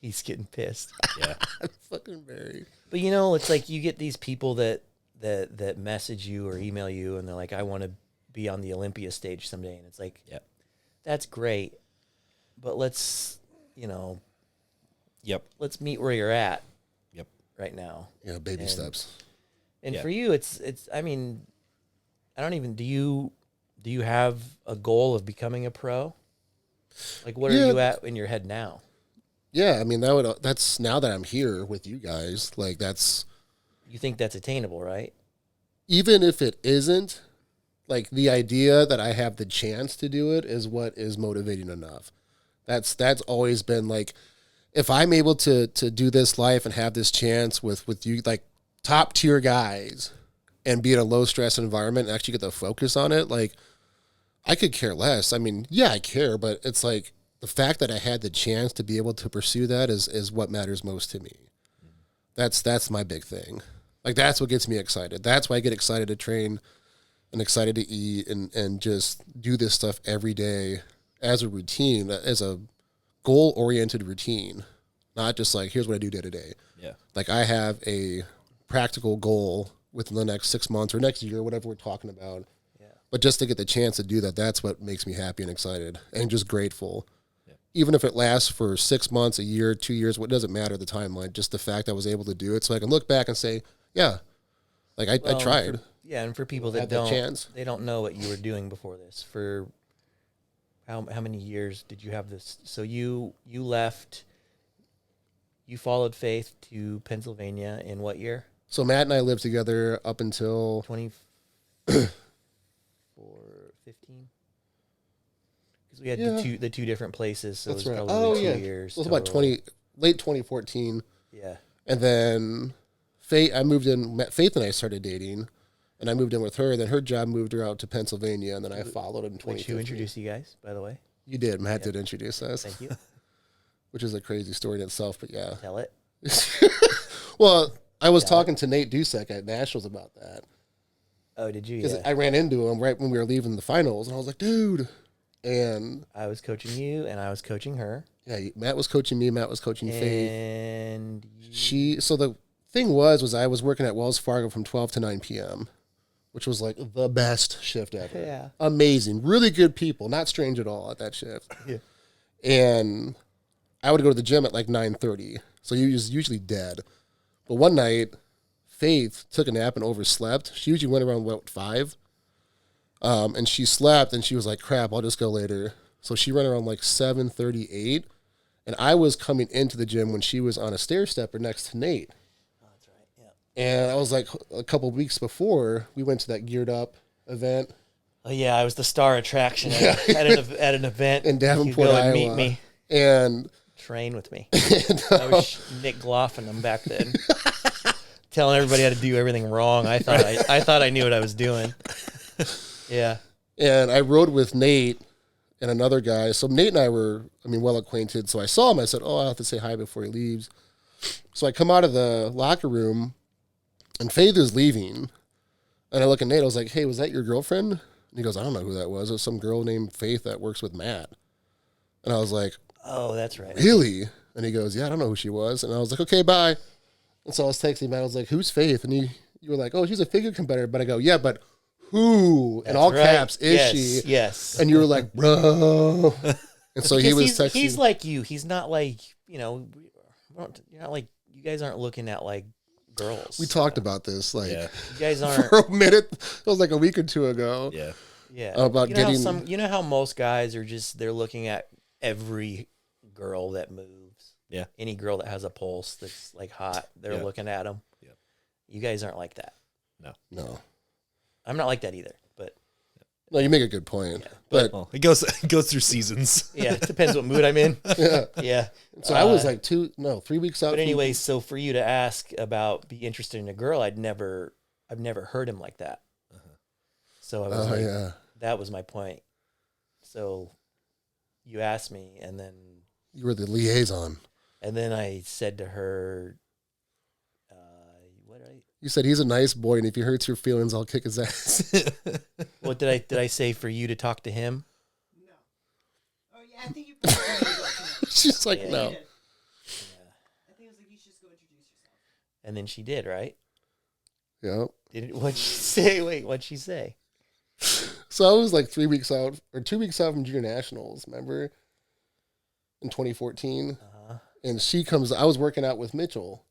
he's getting pissed. Yeah. I'm fucking very. But you know, it's like you get these people that message you or email you, and they're like, "I want to be on the Olympia stage someday," and it's like, Yep. That's great, but let's, Yep. let's meet where you're at. Yep. Right now. Yeah, baby steps. And Yeah. for you, it's. I mean, I don't even. Do you have a goal of becoming a pro? Like, what are you at in your head now? Yeah, I mean that's now that I'm here with you guys, like that's. You think that's attainable, right? Even if it isn't, like the idea that I have the chance to do it is what is motivating enough. That's always been like, if I'm able to do this life and have this chance with you, like top tier guys, and be in a low stress environment and actually get the focus on it, like I could care less. I mean, yeah, I care, but it's like the fact that I had the chance to be able to pursue that is what matters most to me. That's my big thing. Like that's what gets me excited. That's why I get excited to train and excited to eat and just do this stuff every day as a routine, as a goal-oriented routine, not just like, here's what I do day to day. Yeah. Like I have a practical goal within the next 6 months or next year, whatever we're talking about. Yeah. But just to get the chance to do that, that's what makes me happy and excited and just grateful. Even if it lasts for 6 months, a year, 2 years, what doesn't matter the timeline, just the fact I was able to do it. So I can look back and say, yeah, like I tried. And for people that Had the chance. they don't know what you were doing before this. For how many years did you have this? So you left, you followed Faith to Pennsylvania in what year? So Matt and I lived together up until 15? Because we had the two different places, so that's it was right. probably 2 yeah. years. It was about total. late 2014. Yeah. And then Faith and I started dating, and I moved in with her. Then her job moved her out to Pennsylvania, and then I followed in 2015. Who introduced you guys, by the way? You did. Matt did introduce us. Thank you. Which is a crazy story in itself, but yeah. Tell it. Well, I was talking to Nate Dusek at Nationals about that. Oh, did you? Because Yeah. I ran into him right when we were leaving the finals, and I was like, dude. And I was coaching you, and I was coaching her. yeah, Matt was coaching me. Matt was coaching Faith. And So the thing was I was working at Wells Fargo from 12 to 9 p.m., which was like the best shift ever. Yeah. Amazing. Really good people. Not strange at all at that shift. Yeah. And I would go to the gym at like 9:30. So you was usually dead. But one night, Faith took a nap and overslept. She usually went around, 5? And she slept, and she was like, crap, I'll just go later. So she ran around like 7:38. And I was coming into the gym when she was on a stair stepper next to Nate. Oh, that's right. Yeah. And I was like, a couple of weeks before, we went to that Geared Up event. Oh yeah, I was the star attraction at an event In Davenport, you go and Iowa. meet me, And train with me. I was Nick Gloffing them back then, telling everybody how to do everything wrong. I thought I knew what I was doing. Yeah. And I rode with Nate and another guy. So Nate and I were, well acquainted. So I saw him. I said, I'll have to say hi before he leaves. So I come out of the locker room, and Faith is leaving. And I look at Nate. I was like, hey, was that your girlfriend? And he goes, I don't know who that was. It was some girl named Faith that works with Matt. And I was like, Oh, that's right. really? And he goes, yeah, I don't know who she was. And I was like, okay, bye. And so I was texting Matt. I was like, who's Faith? And you were like, oh, she's a figure competitor. But I go, yeah, but who, in all right. caps, is Yes, she? yes. And you were like, bro. And so he was texting. He's like you. He's not like, you're not like, you guys aren't looking at like girls. We talked about this, like, Yeah. You guys aren't. for a minute. It was like a week or two ago. Yeah. Yeah. About you know getting- how you know how most guys are just, they're looking at every girl that moves. Yeah. Any girl that has a pulse that's like hot, they're Yeah. looking at them. Yeah. You guys aren't like that. No. I'm not like that either, but No, you make a good point. Yeah. But Well, it goes through seasons. yeah, it depends what mood I'm in. yeah. Yeah. So I was like 3 weeks out. But from- anyway, so for you to ask about be interested in a girl, I've never heard him like that. So I was Oh, like, yeah. that was my point. So you asked me, and then You were the liaison. I said to her, You said he's a nice boy, and if he hurts your feelings, I'll kick his ass. what did I say for you to talk to him? No. Oh yeah, I think you. I She's like, Yeah. no. think it was like you should just go introduce yourself. And then she did, right? Yeah. What'd she say? Wait, what'd she say? So I was like 3 weeks out, or 2 weeks out from Junior Nationals, remember? In 2014. Uh-huh. And she comes, I was working out with Mitchell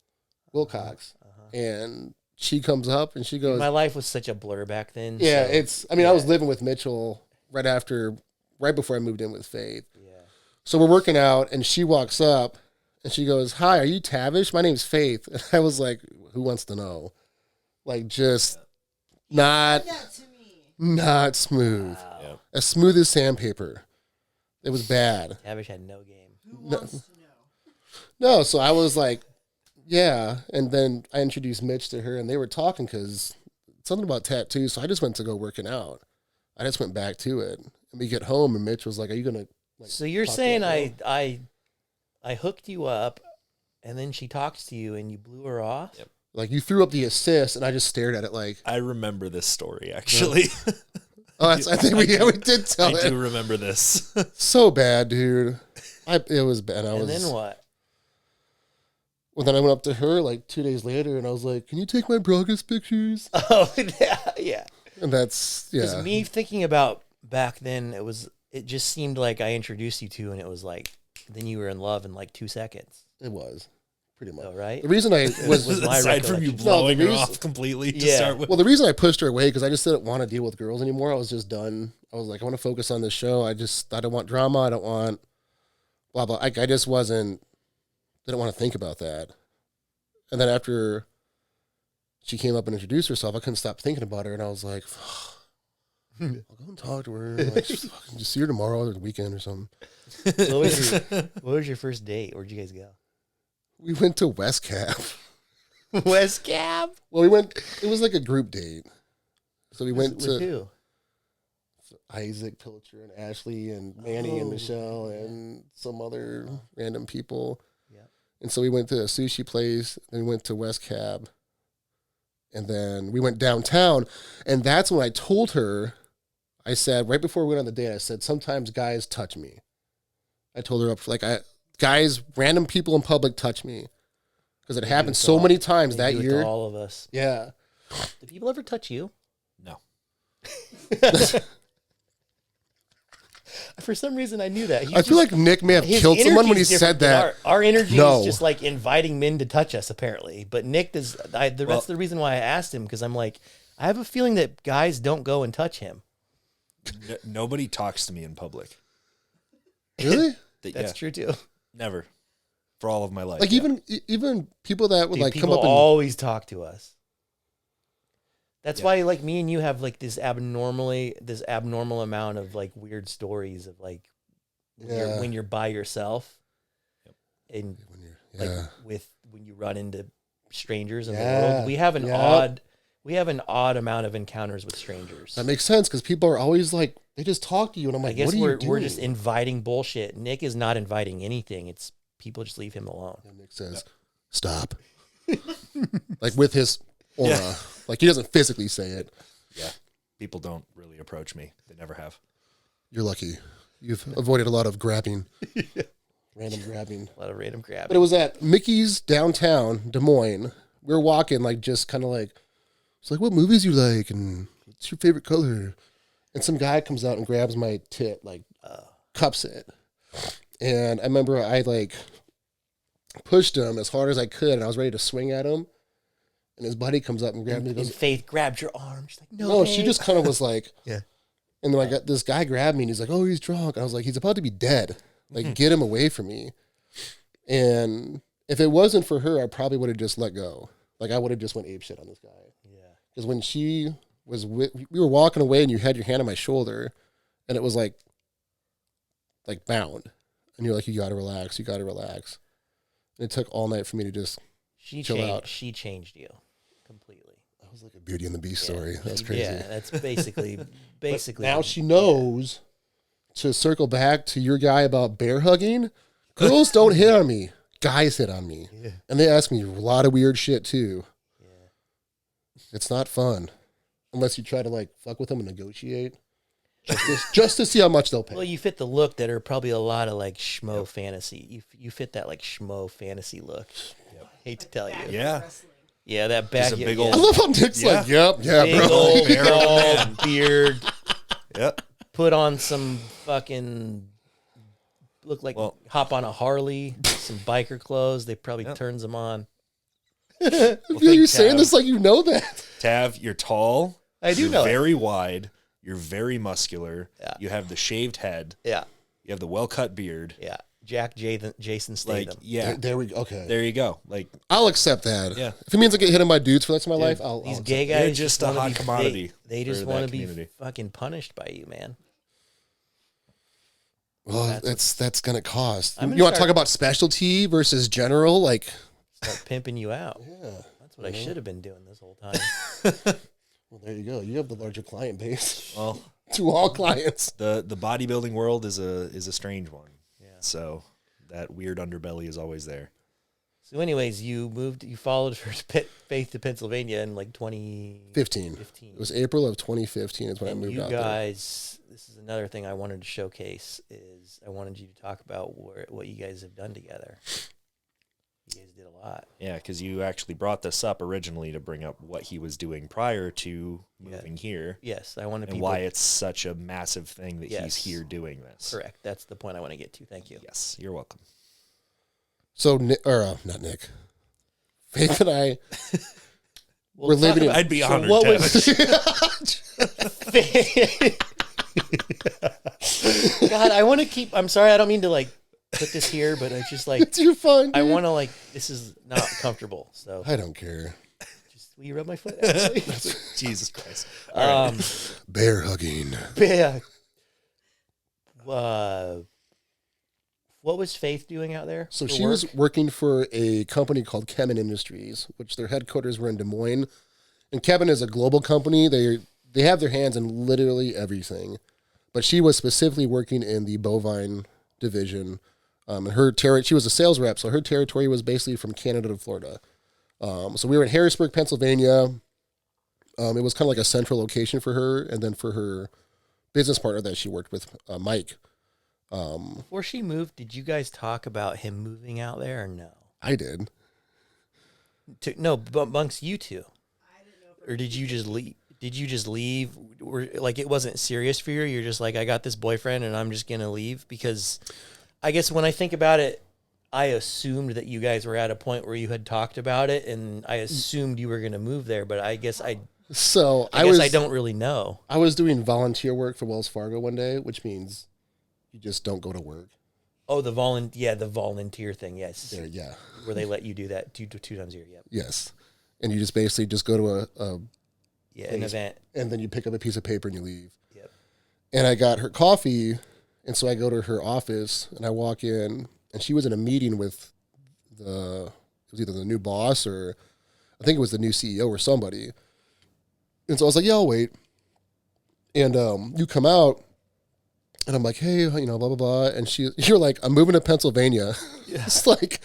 Wilcox, and she comes up and she goes, My life was such a blur back then. yeah, so- I was living with Mitchell right before I moved in with Faith. Yeah. So we're working out, and she walks up, and she goes, hi, are you Tavish? My name's Faith. And I was like, who wants to know? Like, just not That to me. smooth. Yeah. As smooth as sandpaper. It was bad. Tavish had no game. Who wants to know? No, so I was like, yeah. And then I introduced Mitch to her, and they were talking because something about tattoos. So I just went to go working out. I just went back to it. And we get home, and Mitch was like, are you going to... So you're talk to saying that girl? I hooked you up, and then she talks to you, and you blew her off? Yep. Like, you threw up the assist, and I just stared at it like... I remember this story actually. Oh, I think we did tell I it. do remember this. So bad, dude. It was bad. And then what? Well, then I went up to her like 2 days later, and I was like, can you take my progress pictures? Oh, yeah. And that's, Because yeah. me thinking about back then, it just seemed like I introduced you to, and it was like, then you were in love in like 2 seconds. It was, pretty much. Oh, right? The reason I was... was my Aside from you recollection. blowing No, her the off reason- completely to Yeah. start with. Well, the reason I pushed her away, because I just didn't want to deal with girls anymore. I was just done. I was like, I want to focus on this show. I don't want drama. I don't want blah, blah. I just didn't want to think about that. And then after she came up and introduced herself, I couldn't stop thinking about her. And I was like, I'll go and talk to her. Like, just see her tomorrow or the weekend or something. What was your first date? Where'd you guys go? We went to West Cap. West Cab? Well, it was like a group date. So we went With to who? Isaac Pilcher and Ashley and Manny and Michelle and some other random people. Yeah. And so we went to a sushi place, then we went to West Cab. And then we went downtown, and that's when I told her, I said, right before we went on the date, I said, sometimes guys touch me. I told her guys, random people in public touch me. Because it happened so many times that year. To all of us. Yeah. Do people ever touch you? No. For some reason, I knew that. I feel like Nick may have his killed someone when he energy's said different, that. but Our energy No. is just like inviting men to touch us, apparently. But Nick does. That's the reason why I asked him, because I'm like, I have a feeling that guys don't go and touch him. Nobody talks to me in public. Really? That's true too. Never. For all of my life. Like even people that would Dude, like people come up and always talk to us. That's why like me and you have like this abnormal amount of like weird stories of like when you're by yourself, and when you run into strangers in the world. We have an odd amount of encounters with strangers. That makes sense because people are always like, they just talk to you, and I'm like, I guess what are you doing? we're just inviting bullshit. Nick is not inviting anything. It's people just leave him alone. And Nick says, stop. Like with his aura. Like he doesn't physically say it. Yeah. People don't really approach me. They never have. You're lucky. You've avoided a lot of grabbing. Random grabbing. A lot of random grabbing. But it was at Mickey's downtown, Des Moines. We were walking like just kind of like, it's like, what movies you like and what's your favorite color? And some guy comes out and grabs my tit, like cups it. And I remember I like pushed him as hard as I could, and I was ready to swing at him. And his buddy comes up and grabs me. And Faith grabbed your arm. She's like, no, she just kind of was like, yeah. And then I got this guy grabbed me, and he's like, oh, he's drunk. And I was like, he's about to be dead. Like, get him away from me. And if it wasn't for her, I probably would have just let go. Like, I would have just went apeshit on this guy. Yeah. Because when she was we were walking away, and you had your hand on my shoulder, and it was like bound. And you're like, you got to relax. You got to relax. And it took all night for me to just chill out. She changed you completely. That was like a Beauty and the Beast story. That's crazy. Yeah, that's basically. Now she knows to circle back to your guy about bear hugging. Girls don't hit on me. Guys hit on me. Yeah. And they ask me a lot of weird shit too. Yeah. It's not fun. Unless you try to like fuck with them and negotiate. Just to see how much they'll pay. Well, you fit the look that are probably a lot of like schmo fantasy. You fit that like schmo fantasy look. Yep. Hate to tell you. Yeah. Yeah, that back. A big old, I love how Nick's like, yep, yeah, big bro. Old bald beard. Yep. Put on some fucking look like hop on a Harley, some biker clothes. They probably turns them on. You're saying this like you know that. Tav, you're tall. I do you're know. Very wide. You're very muscular. Yeah. You have the shaved head. Yeah. You have the well-cut beard. Yeah. Jason Statham. Like, yeah. There we go. Okay. There you go. Like, I'll accept that. Yeah. If it means I get hit on by dudes for the rest of my life, I'll These accept gay it. guys You're just a wanna hot be- commodity They just for want that to be community. fucking punished by you, man. Well, that's gonna cost. I'm gonna You want to start- talk about specialty versus general? Like, Start pimping you out. yeah. That's what I should have been doing this whole time. Well, there you go. You have the larger client base. well, To all clients. the bodybuilding world is a strange one. Yeah. So that weird underbelly is always there. So, anyways, you followed Faith to Pennsylvania in like 2015. 15. It was April of 2015 is when I moved you out guys, this is another thing I wanted to showcase, is I wanted you to talk about what you guys have done together. You guys did a lot. Yeah, because you actually brought this up originally to bring up what he was doing prior to moving here. Yes, I wanted And people... why it's such a massive thing that he's Yes. here doing this. Correct. That's the point I want to get to. Thank you. Yes, you're welcome. there. So, not Nick. Faith and I were living in... I'd be honored. What Tavish. was... God, I want to keep... I'm sorry, I don't mean to like put this here, but I just like... You're fine, dude. I want to like... This is not comfortable, so... I don't care. Just, will you rub my foot? Actually? Jesus Christ. Bear hugging. Yeah. What was Faith doing out there? So for she work? was working for a company called Kemin Industries, which their headquarters were in Des Moines. And Kemin is a global company. They have their hands in literally everything. But she was specifically working in the bovine division. And she was a sales rep, so her territory was basically from Canada to Florida. So we were in Harrisburg, Pennsylvania. It was kind of like a central location for her, and then for her business partner that she worked with, Mike. Before she moved, did you guys talk about him moving out there or no? I did. No, but amongst you two. Or did you just leave? Did you just leave? Or like it wasn't serious for you? You're just like, I got this boyfriend and I'm just gonna leave? Because I guess when I think about it, I assumed that you guys were at a point where you had talked about it, and I assumed you were gonna move there. But I guess I don't really know. I was doing volunteer work for Wells Fargo one day, which means you just don't go to work. Oh, the volunteer thing, yes. There, yeah. Where they let you do that two times a year, yep. Yes. And you just basically just go to an event. And then you pick up a piece of paper and you leave. Yep. And I got her coffee, and so I go to her office, and I walk in, and she was in a meeting with it was either the new boss or I think it was the new CEO or somebody. And so I was like, yeah, I'll wait. And you come out, and I'm like, hey, blah, blah, blah. And you're like, I'm moving to Pennsylvania. Yeah. It's like,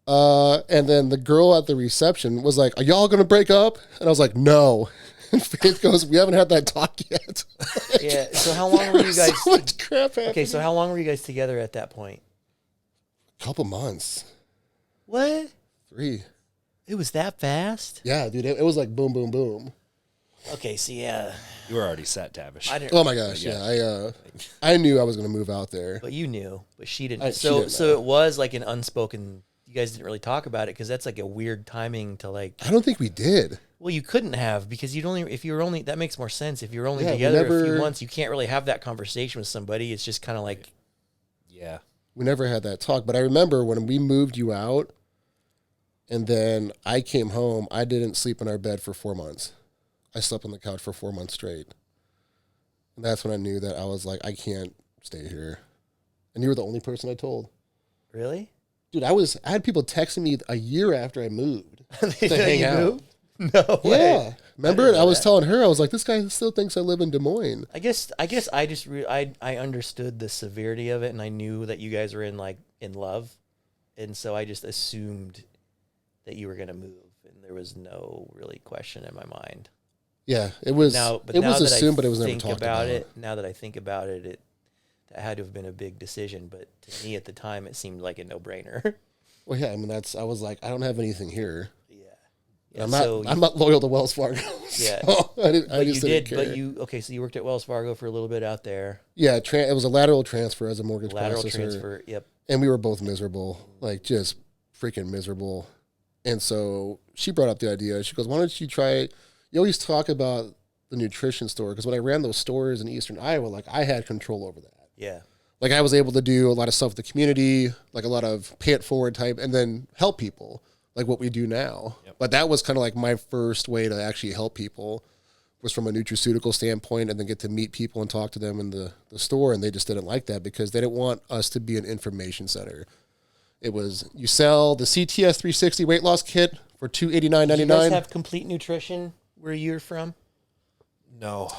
and then the girl at the reception was like, are y'all going to break up? And I was like, no. And Faith goes, we haven't had that talk yet. Yeah. So how long were you guys? So much crap happening. Okay. So how long were you guys together at that point? A couple months. What? 3. It was that fast? Yeah, dude. It was like boom, boom, boom. Okay. So yeah. You were already set, Tavish. Oh my gosh. Yeah. I knew I was going to move out there. But you knew, but she didn't. She didn't So know. it was like an unspoken. You guys didn't really talk about it because that's like a weird timing to like. I don't think we did. Well, you couldn't have because that makes more sense. If you're only Yeah, we together a few never- months, you can't really have that conversation with somebody. It's just kind of like, Yeah. We never had that talk. But I remember when we moved you out, and then I came home, I didn't sleep in our bed for 4 months. I slept on the couch for 4 months straight. And that's when I knew that I was like, I can't stay here. And you were the only person I told. really? Dude, I had people texting me a year after I moved to hang You out. moved? No way. Yeah. Remember, I was telling her, I was like, this guy still thinks I live in Des Moines. I guess I just I understood the severity of it, and I knew that you guys were in love, and so I just assumed that you were gonna move, and there was no really question in my mind. Yeah, it was. But it now was that assumed, I but it was never think talked about about. it. Now that I think about it, that had to have been a big decision. But to me at the time, it seemed like a no-brainer. Well, yeah, I mean, I was like, I don't have anything here. Yeah. I'm not loyal to Wells Fargo. Yeah. So I But just you didn't did. care. But so you worked at Wells Fargo for a little bit out there. Yeah, it was a lateral transfer as a mortgage Lateral processor. transfer. Yep. And we were both miserable, like just freaking miserable. And so she brought up the idea. She goes, why don't you try, you always talk about the nutrition store. Because when I ran those stores in Eastern Iowa, like I had control over that. Yeah. Like I was able to do a lot of stuff with the community, like a lot of pay it forward type, and then help people, like what we do now. Yep. But that was kind of like my first way to actually help people was from a nutraceutical standpoint, and then get to meet people and talk to them in the store. And they just didn't like that because they didn't want us to be an information center. It was, you sell the CTS 360 weight loss kit for $289.99. Do you guys have Complete Nutrition where you're from? No.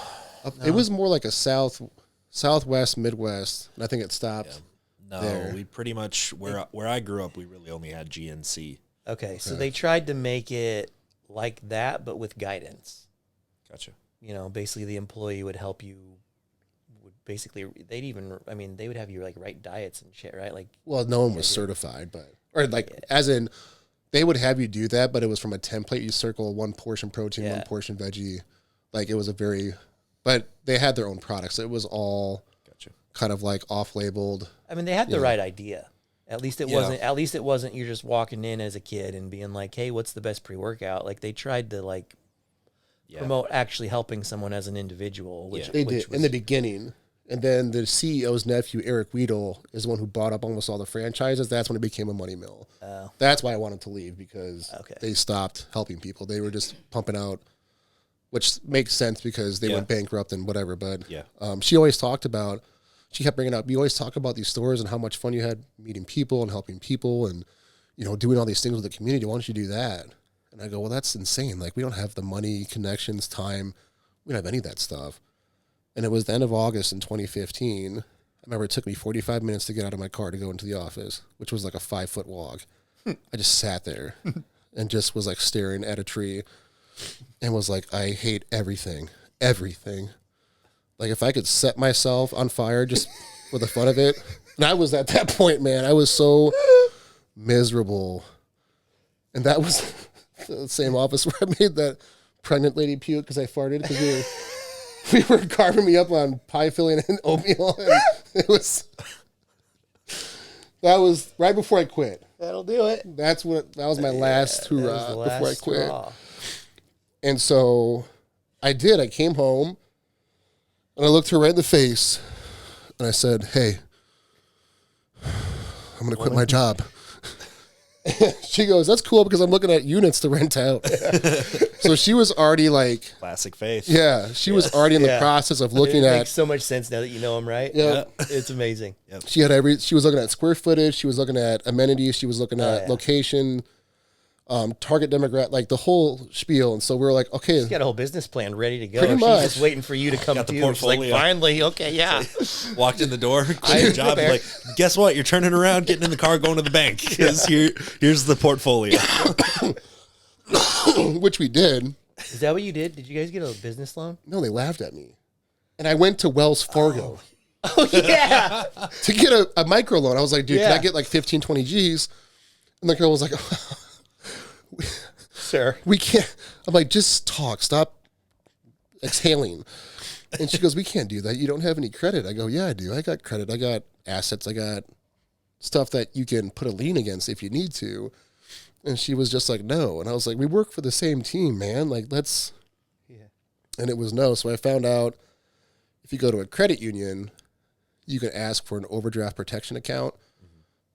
It was more like a Southwest, Midwest, and I think it stopped. No, there. we pretty much, where I grew up, we really only had GNC. Okay, so they tried to make it like that, but with guidance. Gotcha. Basically the employee would help you. They would have you like write diets and shit, right? Like, Well, no one was certified, as in, they would have you do that, but it was from a template. You circle 1 portion protein, 1 portion veggie. Like it was but they had their own products. It was all kind of like off-labeled. I mean, they had the right idea. At least it Yeah. wasn't. At least it wasn't. You're just walking in as a kid and being like, "Hey, what's the best pre-workout?" Like they tried to promote actually helping someone as an individual. Which They which did was, in the beginning. And then the CEO's nephew, Eric Weedle, is the one who bought up almost all the franchises. That's when it became a money mill. That's why I wanted to leave, because they stopped helping people. They were just pumping out, which makes sense because they went bankrupt and whatever. But she always talked about, she kept bringing up, you always talk about these stores and how much fun you had meeting people and helping people and, doing all these things with the community. Why don't you do that? And I go, well, that's insane. Like, we don't have the money, connections, time. We don't have any of that stuff. And it was the end of August in 2015. I remember it took me 45 minutes to get out of my car to go into the office, which was like a 5-foot walk. I just sat there and just was like staring at a tree. and was like, I hate everything. Like if I could set myself on fire just for the fun of it. And I was at that point, man, I was so miserable. And that was the same office where I made that pregnant lady puke because I farted because we were carving me up on pie filling and oatmeal. And that was right before I quit. That'll do it. That was my last hurrah before I quit. Straw. And so I did. I came home and I looked her right in the face and I said, hey, I'm going to quit my job. She goes, that's cool because I'm looking at units to rent out. So she was already like, Classic faith. yeah, she was already in the process of looking it at. makes so much sense now that you know him, right? Yeah. It's amazing. She was looking at square footage. She was looking at amenities. She was looking at location, target demographic, like the whole spiel. And so we were like, okay. She's got a whole business plan ready to go. Pretty She's much. just waiting for you to come Got the to. She's like, portfolio. finally, okay, yeah. Walked in the door, quit your job, like, guess what? You're turning around, getting in the car, going to the bank. Here's the portfolio. Which we did. Is that what you did? Did you guys get a business loan? No, they laughed at me. And I went to Wells Fargo Oh, yeah. to get a micro loan. I was like, dude, can Yeah. I get like 15, 20 G's? And the girl was like, Sir. we can't. I'm like, just talk. Stop exhaling. And she goes, we can't do that. You don't have any credit. I go, yeah, I do. I got credit. I got assets. I got stuff that you can put a lien against if you need to. And she was just like, no. And I was like, we work for the same team, man. Like, let's. Yeah. And it was no. So I found out if you go to a credit union, you can ask for an overdraft protection account,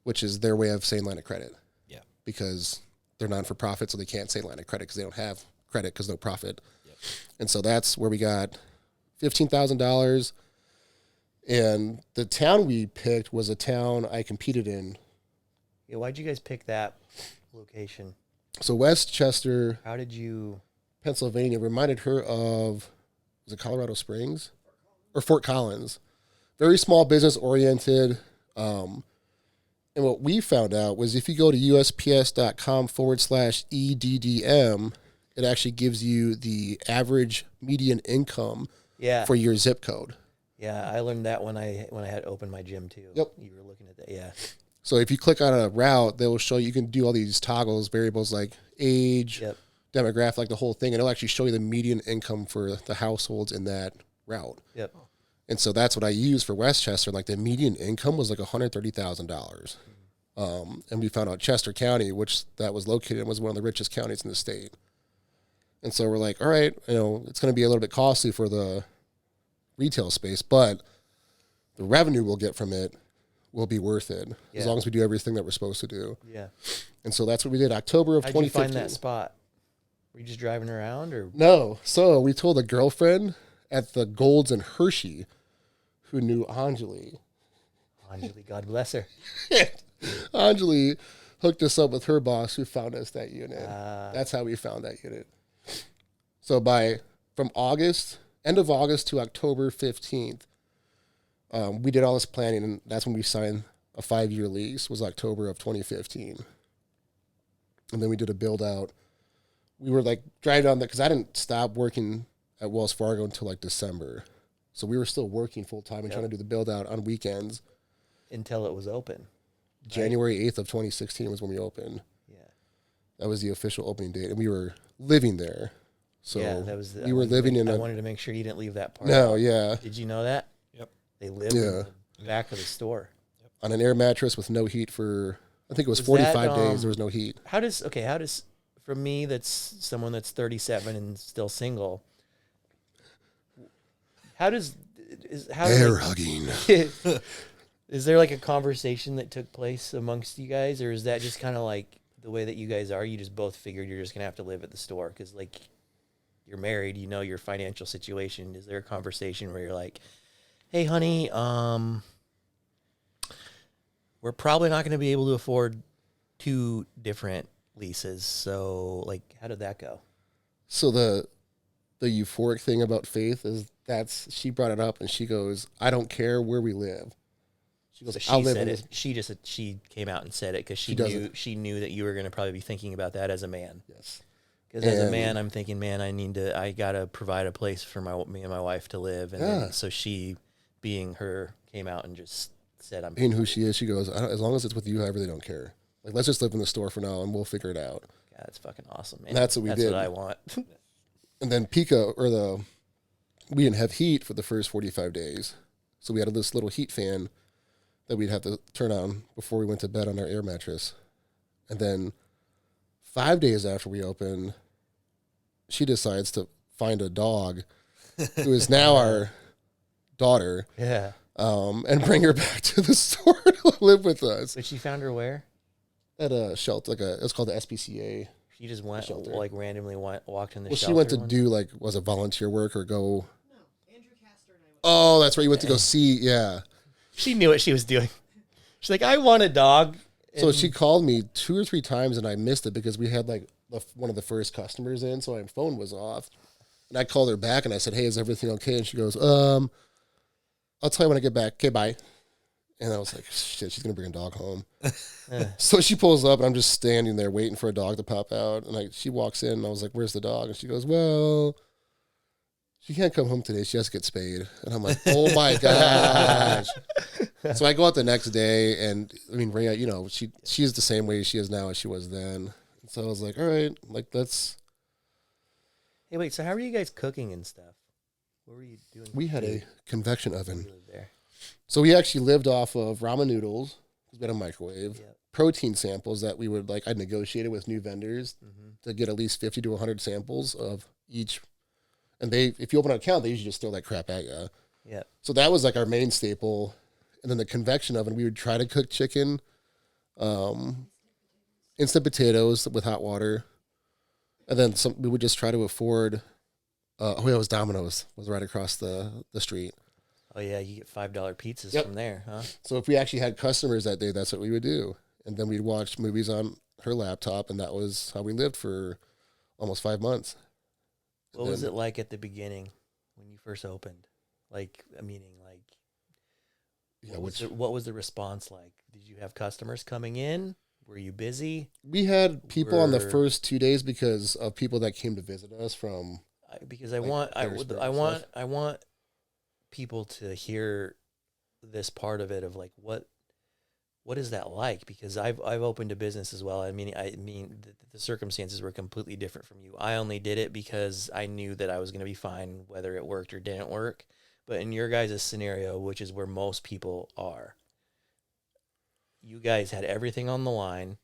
which is their way of saying line of credit. Yeah. Because they're non-for-profit, so they can't say line of credit because they don't have credit because no profit. Yep. And so that's where we got $15,000. And the town we picked was a town I competed in. Yeah, why'd you guys pick that location? So Westchester, How did you... Pennsylvania reminded her of, was it Colorado Springs? Or Fort Collins. Very small business oriented. And what we found out was if you go to USPS.com/EDDM, it actually gives you the average median income Yeah. for your zip code. Yeah, I learned that when I had opened my gym too. Yep. You were looking at that, yeah. So if you click on a route, they will show you can do all these toggles, variables like age, Yep. demographic, like the whole thing. And it'll actually show you the median income for the households in that route. Yep. And so that's what I used for Westchester. Like the median income was like $130,000. And we found out Chester County, which that was located in, was one of the richest counties in the state. And so we're like, all right, it's going to be a little bit costly for the retail space, but the revenue we'll get from it will be worth it as Yeah. long as we do everything that we're supposed to do. Yeah. And so that's what we did. October of How'd you 2015. find that spot? Were you just driving around or? No. So we told a girlfriend at the Golds in Hershey who knew Anjali. Anjali, God bless her. Anjali hooked us up with her boss who found us that unit. Ah. That's how we found that unit. So from end of August to October 15th, we did all this planning, and that's when we signed a 5-year lease, was October of 2015. And then we did a build out. We were like driving on that because I didn't stop working at Wells Fargo until like December. So we were still working full time and trying to do the build out on weekends. Until it was open. January 8th of 2016 was when we opened. Yeah. That was the official opening date, and we were living there. So yeah, that was. we were living in I a. wanted to make sure you didn't leave that part. No, out. yeah, Did you know that? Yep. They lived Yeah. in the back of the store. on an air mattress with no heat for I think it was Was 45 that, days. There was no heat. How does for me that's someone that's 37 and still single? Air hugging. Is there like a conversation that took place amongst you guys, or is that just kind of like the way that you guys are? You just both figured you're just gonna have to live at the store because like you're married, you know your financial situation. Is there a conversation where you're like, "Hey, honey, we're probably not gonna be able to afford 2 different leases, so like, how did that go?" So the euphoric thing about Faith is she brought it up and she goes, I don't care where we live. She goes, So I'll she live said in it. She came out and said it because She doesn't. she knew that you were going to probably be thinking about that as a man. Yes. Because as a man, I'm thinking, man, I gotta provide a place for me and my wife to live, and then, so she, being her, came out and just said, "I'm." Being who she is, she goes, as long as it's with you, I really don't care. Like, let's just live in the store for now, and we'll figure it out. God, that's fucking awesome, man. And that's what we did. That's what I want. And then we didn't have heat for the first 45 days, so we had this little heat fan that we'd have to turn on before we went to bed on our air mattress. And then 5 days after we opened, she decides to find a dog who is now our daughter. Yeah. And bring her back to the store to live with us. But she found her where? At a shelter, it's called the SPCA. She just went, like, randomly walked in the Well, shelter. she went to do, like, was it volunteer work or go? No, Andrew Castor and I went. Oh, that's right. You went to go see, yeah. She knew what she was doing. She's like, I want a dog. So she called me 2 or 3 times, and I missed it because we had, like, one of the first customers in, so my phone was off. And I called her back, and I said, hey, is everything okay? And she goes, I'll tell you when I get back. Okay, bye. And I was like, shit, she's going to bring a dog home. So she pulls up, and I'm just standing there waiting for a dog to pop out. And she walks in, and I was like, where's the dog? And she goes, well, she can't come home today. She has to get spayed. And I'm like, oh, my gosh. So I go out the next day, and, I mean, Rhea, she's the same way she is now as she was then. So I was like, all right, like, let's. Hey, wait, so how are you guys cooking and stuff? What were you doing? We had a convection oven. You lived there. So we actually lived off of ramen noodles, because we had a microwave, protein samples that we would, like, I negotiated with new vendors to get at least 50 to 100 samples of each. And if you open an account, they usually just throw that crap at you. Yeah. So that was, like, our main staple. And then the convection oven, we would try to cook chicken, instant potatoes with hot water. And then we would just try to afford, it was Domino's, was right across the street. Oh, yeah, you get $5 pizzas from there, huh? So if we actually had customers that day, that's what we would do. And then we'd watch movies on her laptop, and that was how we lived for almost 5 months. What was it like at the beginning when you first opened? Like, meaning, like, what was the response like? Did you have customers coming in? Were you busy? We had people on the first 2 days because of people that came to visit us from. Because I want people to hear this part of it of, like, what is that like? Because I've opened a business as well. I mean the circumstances were completely different from you. I only did it because I knew that I was going to be fine whether it worked or didn't work. But in your guys' scenario, which is where most people are, you guys had everything on the line.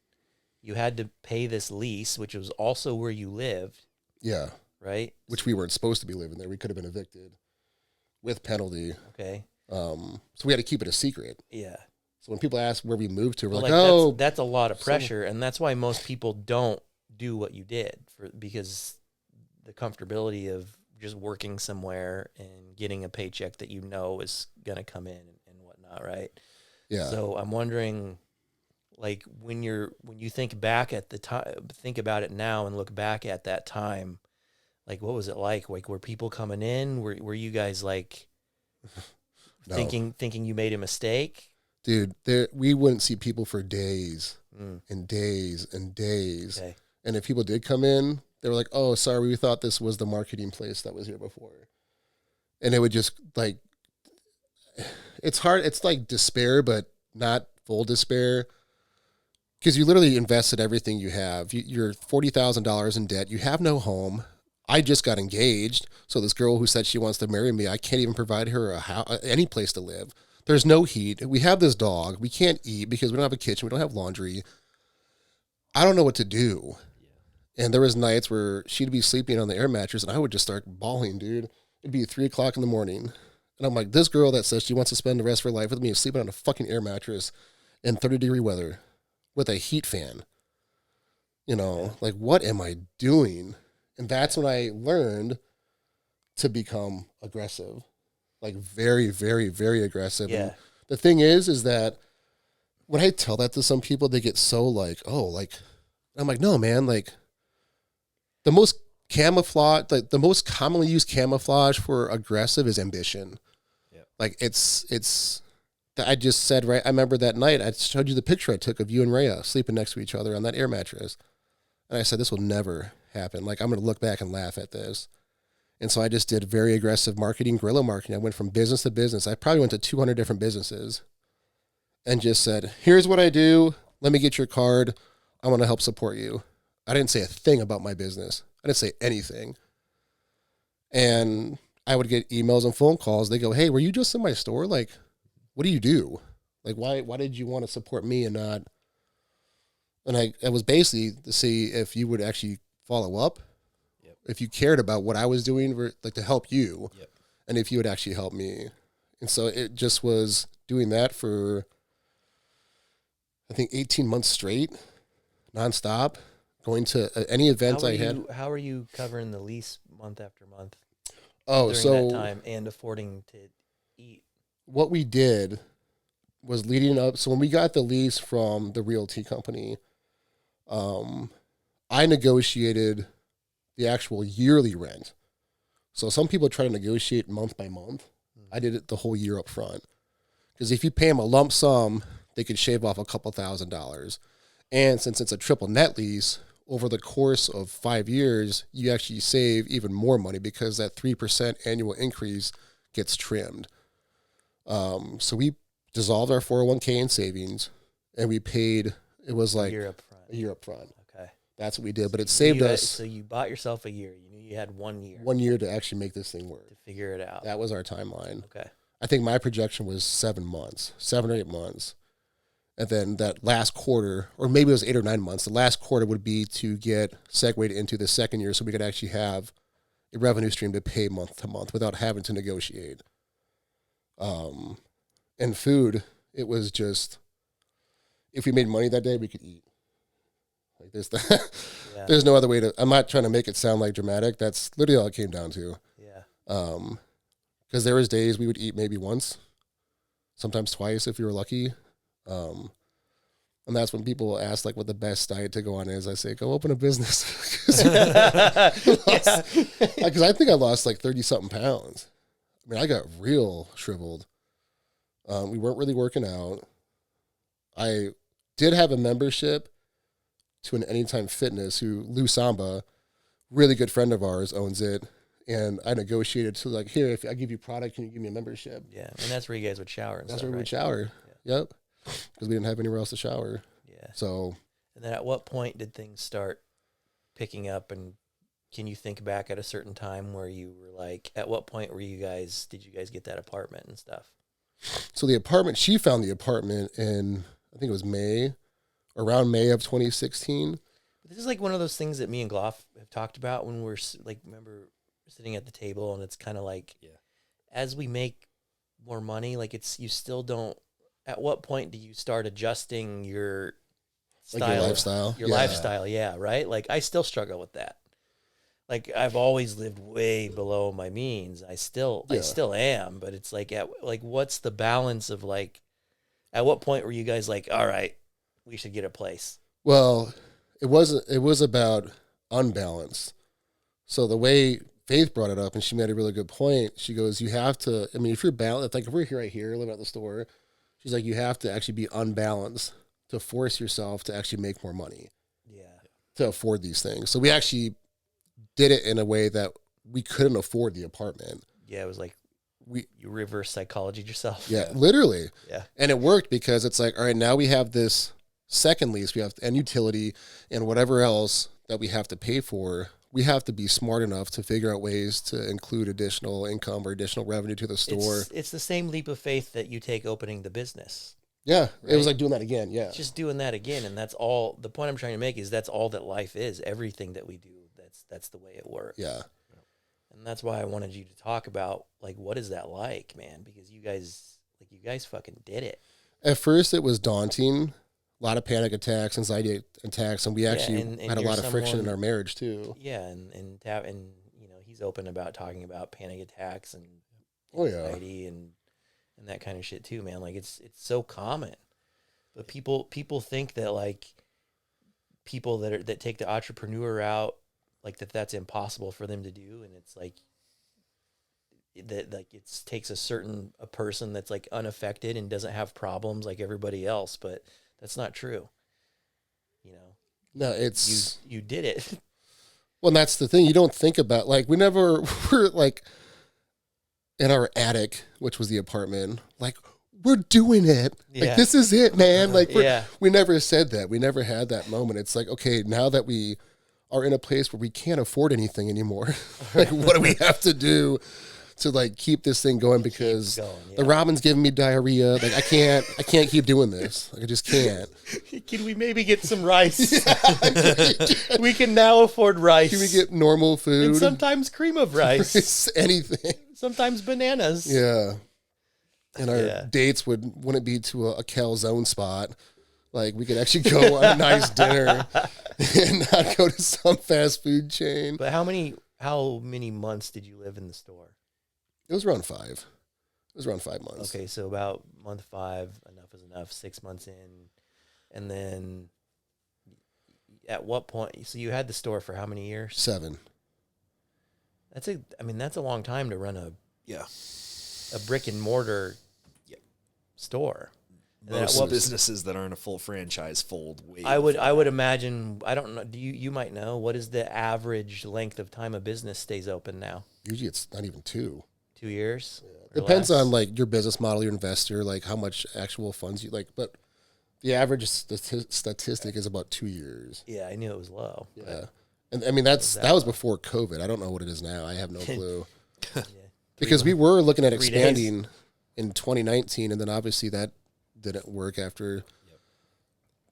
You had to pay this lease, which was also where you lived. Yeah. Right? Which we weren't supposed to be living there. We could have been evicted with penalty. Okay. So we had to keep it a secret. Yeah. So when people ask where we moved to, we're like, that's a lot of pressure. And that's why most people don't do what you did, because the comfortability of just working somewhere and getting a paycheck that is going to come in and whatnot, right? Yeah. So I'm wondering, like, when you think back at the time, think about it now and look back at that time, like, what was it like? Like, were people coming in? Were you guys, like, No. thinking you made a mistake? Dude, we wouldn't see people for days and days and days. Okay. And if people did come in, they were like, oh, sorry, we thought this was the marketing place that was here before. And it would just, like, it's hard. It's like despair, but not full despair. Because you literally invested everything you have. You're $40,000 in debt. You have no home. I just got engaged. So this girl who said she wants to marry me, I can't even provide her any place to live. There's no heat. We have this dog. We can't eat because we don't have a kitchen. We don't have laundry. I don't know what to do. And there was nights where she'd be sleeping on the air mattress, and I would just start bawling, dude. It'd be 3 o'clock in the morning. And I'm like, this girl that says she wants to spend the rest of her life with me is sleeping on a fucking air mattress in 30-degree weather with a heat fan. Like, what am I doing? And that's when I learned to become aggressive. Like, very, very, very aggressive. Yeah. And the thing is that when I tell that to some people, they get so like, oh, like, I'm like, no, man, like, the most commonly used camouflage for aggressive is ambition. Yeah. Like, it's, I just said, right, I remember that night, I showed you the picture I took of you and Rhea sleeping next to each other on that air mattress. And I said, this will never happen. Like, I'm going to look back and laugh at this. And so I just did very aggressive marketing, guerrilla marketing. I went from business to business. I probably went to 200 different businesses and just said, here's what I do. Let me get your card. I want to help support you. I didn't say a thing about my business. I didn't say anything. And I would get emails and phone calls. They go, hey, were you just in my store? Like, what do you do? Like, why did you want to support me and not? And I was basically to see if you would actually follow up, if you cared about what I was doing, like to help you, and if you would actually help me. And so it just was doing that for, I think, 18 months straight, nonstop, going to any events I had. How are you covering the lease month after month? Oh, during that time and affording to eat? What we did was leading up. So when we got the lease from the realty company, I negotiated the actual yearly rent. So some people try to negotiate month by month. I did it the whole year up front. Because if you pay them a lump sum, they could shave off a couple $1,000s. And since it's a triple net lease, over the course of 5 years, you actually save even more money because that 3% annual increase gets trimmed. So we dissolved our 401k in savings, and we paid, it was like a year up front. Okay. That's what we did, but it saved us. So you bought yourself a year. You knew you had 1 year. 1 year to actually make this thing work. To figure it out. That was our timeline. Okay. I think my projection was 7 months, 7 or 8 months. And then that last quarter, or maybe it was 8 or 9 months, the last quarter would be to get segued into the second year so we could actually have a revenue stream to pay month to month without having to negotiate. And food, it was just, if we made money that day, we could eat. Like there's no other way to, I'm not trying to make it sound like dramatic. That's literally all it came down to. Yeah. Because there was days we would eat maybe once, sometimes twice if you were lucky. And that's when people ask like what the best diet to go on is. I say, go open a business. Because I think I lost like 30 something pounds. I mean, I got real shriveled. We weren't really working out. I did have a membership to an Anytime Fitness, who Lou Samba, really good friend of ours, owns it. And I negotiated to like, here, if I give you product, can you give me a membership? Yeah, and that's where you guys would shower. And that's stuff, where we right? would shower. Yeah. Yep. Because we didn't have anywhere else to shower. Yeah. So. And then at what point did things start picking up? And can you think back at a certain time where you were like, at what point did you guys get that apartment and stuff? So the apartment, she found the apartment in, I think it was around May of 2016. This is like one of those things that me and GLOFF have talked about when we're like, remember sitting at the table, and it's kind of like, as we make more money, like you still don't, at what point do you start adjusting your style, like your lifestyle? Your lifestyle, yeah, right? Like I still struggle with that. Like I've always lived way below my means. I still am, but it's like what's the balance of like, at what point were you guys like, all right, we should get a place? Well, it was about unbalance. So the way Faith brought it up, and she made a really good point. She goes, you have to, I mean, if you're balanced, like if we're here right here, living at the store, she's like, you have to actually be unbalanced to force yourself to actually make more money. Yeah. To afford these things. So we actually did it in a way that we couldn't afford the apartment. Yeah, it was like you reverse psychology yourself. Yeah, literally. Yeah. And it worked because it's like, all right, now we have this second lease, and utility and whatever else that we have to pay for. We have to be smart enough to figure out ways to include additional income or additional revenue to the store. It's the same leap of faith that you take opening the business. Yeah, right? It was like doing that again. Yeah, it's just doing that again, and that's all. The point I'm trying to make is that's all that life is. Everything that we do, that's the way it works. Yeah, and that's why I wanted you to talk about like what is that like, man? Because you guys fucking did it. At first, it was daunting. A lot of panic attacks, anxiety attacks, and we actually had a lot of friction in our marriage too. Yeah, and you know, he's open about talking about panic attacks and anxiety and that kind of shit too, man. Like it's so common, but people think that like people that take the entrepreneur route, like that's impossible for them to do, and it's like that like it takes a person that's like unaffected and doesn't have problems like everybody else, but that's not true. You know, No, it's You did it. well, and that's the thing. You don't think about like we never were like in our attic, which was the apartment. Like we're doing it. Yeah. Like this is it, man. Like Yeah. we never said that. We never had that moment. It's like okay, now that we are in a place where we can't afford anything anymore, like what do we have to do to like keep this thing going? Because going, the ramen's giving me diarrhea. Like I can't keep doing this. Like I just can't. Can we maybe get some rice? We can now afford rice. Can we get normal food? and sometimes cream of rice, Anything. sometimes bananas. Yeah. And our Yeah. dates wouldn't be to a calzone spot. Like we could actually go on a nice dinner and not go to some fast food chain. But how many months did you live in the store? It was around 5. It was around 5 months. Okay, so about month 5, enough is enough. 6 months in, and then at what point? So you had the store for how many years? 7. That's a long time to run a Yeah. brick and mortar store. And then at Most what- businesses that aren't a full franchise fold way. I would before that. imagine. I don't know. Do you might know what is the average length of time a business stays open now? Usually it's not even 2. 2 years. or Depends less? on like your business model, your investor, like how much actual funds you like. But the average statistic is about 2 years. Yeah, I knew it was low. Yeah. And I mean, that was before COVID. I don't know what it is now. I have no clue. Because we were looking at 3 days. expanding in 2019, and then obviously that didn't work after.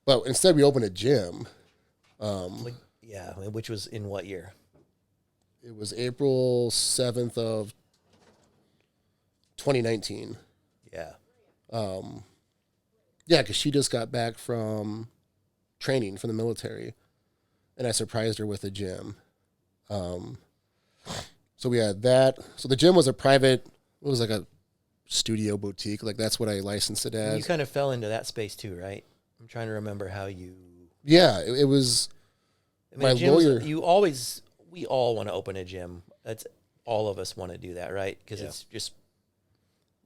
But instead, we opened a gym. Yeah, which was in what year? It was April 7th of 2019. Yeah. Yeah, because she just got back from training from the military, and I surprised her with a gym. So we had that. So the gym was a private. It was like a studio boutique. Like that's what I licensed it as. You kind of fell into that space too, right? I'm trying to remember how you. Yeah, it was. My gyms, lawyer- we all want to open a gym. That's all of us want to do that, right? Because it's just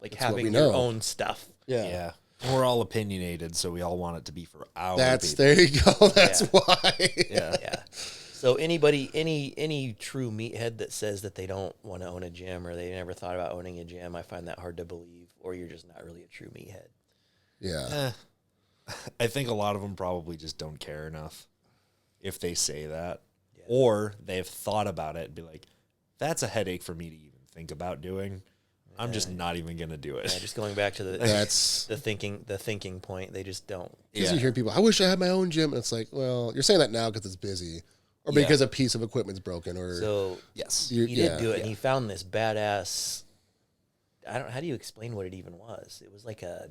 like That's what having we your know. own stuff. Yeah. Yeah. We're all opinionated, so we all want it to be for our That's people. there you go. That's Yeah. why. Yeah. Yeah. So any true meathead that says that they don't want to own a gym or they never thought about owning a gym, I find that hard to believe. Or you're just not really a true meathead. Yeah. I think a lot of them probably just don't care enough if they say that. Or they've thought about it and be like, that's a headache for me to even think about doing. I'm just not even going to do it. Yeah, just going back to the That's the thinking point, they just don't. because you hear people. I wish I had my own gym. And it's like, well, you're saying that now because it's busy, or because a piece of equipment's broken, or So Yes. you- he did do it, and he found this badass. How do you explain what it even was? It was like a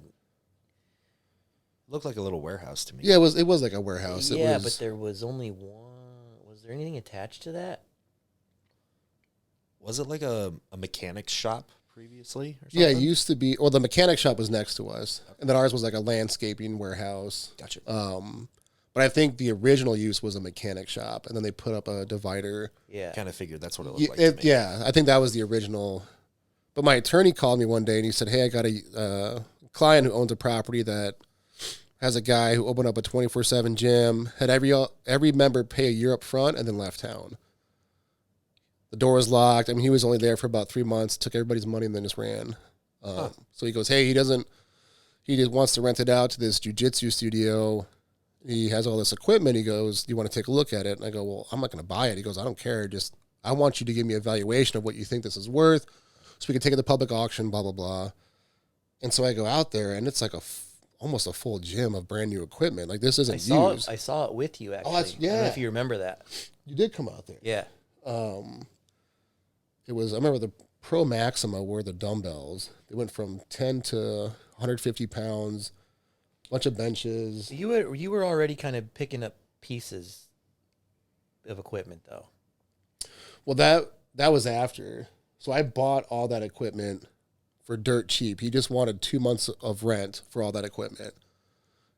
Looked like a little warehouse to me. Yeah, it was like a warehouse. It yeah, was, but there was only one. Was there anything attached to that? Was it like a mechanic's shop previously or yeah, it something? used to be. Well, the mechanic shop was next to us, and then ours was like a landscaping warehouse. Gotcha. But I think the original use was a mechanic shop, and then they put up a divider. Yeah. Kind of figured that's what it looked Yeah, like to me. yeah, I think that was the original. But my attorney called me one day and he said, "Hey, I got a client who owns a property that has a guy who opened up a 24/7 gym, had every member pay a year up front, and then left town. The door was locked. I mean, he was only there for about 3 months, took everybody's money, and then just ran. So he goes, hey, he just wants to rent it out to this jiu-jitsu studio. He has all this equipment. He goes, do you want to take a look at it? And I go, well, I'm not going to buy it. He goes, I don't care. Just, I want you to give me a valuation of what you think this is worth so we can take it to public auction, blah, blah, blah. And so I go out there, and it's like almost a full gym of brand new equipment. Like, this isn't used. I saw it with you, actually. that's- I don't know yeah. if you remember that. You did come out there. Yeah. It was, I remember the Pro Maxima were the dumbbells. They went from 10 to 150 pounds, bunch of benches. You were already kind of picking up pieces of equipment, though. Well, that was after. So I bought all that equipment for dirt cheap. He just wanted 2 months of rent for all that equipment.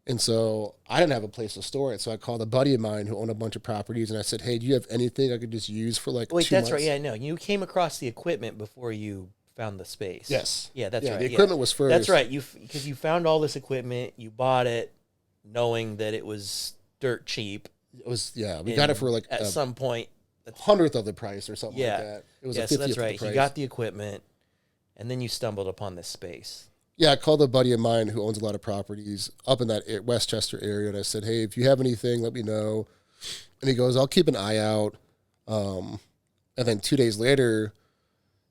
And so I didn't have a place to store it. So I called a buddy of mine who owned a bunch of properties, and I said, hey, do you have anything I could just use for like Wait, 2 that's months? right. Yeah, no. You came across the equipment before you found the space. Yes. Yeah, that's Yeah, right. the equipment was first. That's right. Because you found all this equipment, you bought it knowing that it was dirt cheap, It was, we got it for like at some point. 100th of the price or something like that. It was a 50th so that's right. of the price. He got the equipment, and then you stumbled upon this space. Yeah, I called a buddy of mine who owns a lot of properties up in that Westchester area, and I said, hey, if you have anything, let me know. And he goes, I'll keep an eye out. And then 2 days later,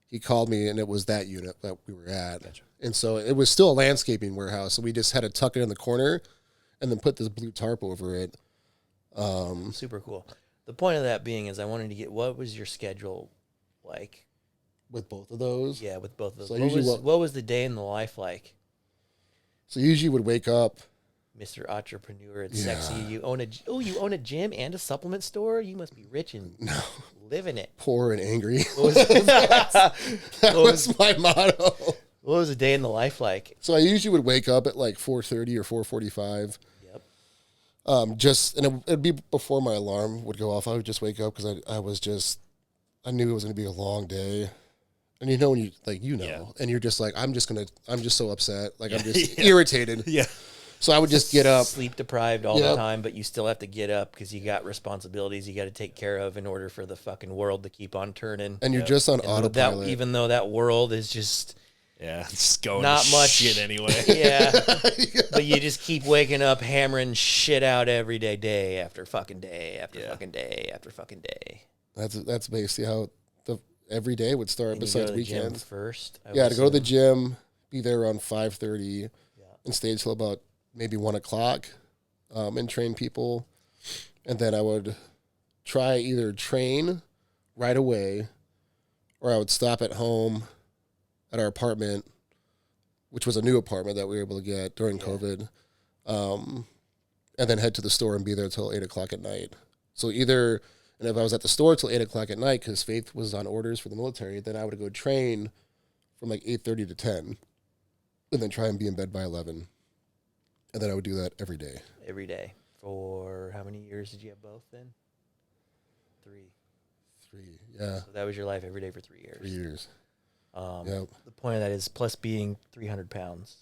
he called me, and it was that unit that we were at. Gotcha. And so it was still a landscaping warehouse, so we just had to tuck it in the corner and then put this blue tarp over it. Super cool. The point of that being is I wanted to get, what was your schedule like? With both of those? Yeah, with both of those. So what was the day in the life like? So usually would wake up. Mr. Entrepreneur, it's sexy. You own a gym and a supplement store? You must be rich and living it. Poor and angry. That was my motto. What was a day in the life like? So I usually would wake up at like 4:30 or 4:45. And it'd be before my alarm would go off. I would just wake up because I knew it was going to be a long day. And you know, when and you're just like, I'm just so upset. Like I'm just irritated. Yeah. So I would just get up. Sleep deprived all the time, but you still have to get up because you got responsibilities you got to take care of in order for the fucking world to keep on turning. And you're just on autopilot. Even though that world is just... Yeah, it's just going not much shit anyway. Yeah. But you just keep waking up hammering shit out every day after fucking day after fucking day after fucking day. That's basically how every day would start. And besides you go to the weekends gym first. To go to the gym, be there around 5:30, and stay until about maybe 1 o'clock, and train people, and then I would try either train right away, or I would stop at home at our apartment, which was a new apartment that we were able to get during COVID, and then head to the store and be there till 8 o'clock at night. So and if I was at the store till 8 o'clock at night, because Faith was on orders for the military, then I would go train from like 8:30 to 10, and then try and be in bed by 11. And then I would do that every day. Every day. For how many years did you have both then? 3. 3, yeah. So that was your life every day for 3 years. 3 years. The point of that is plus being 300 pounds.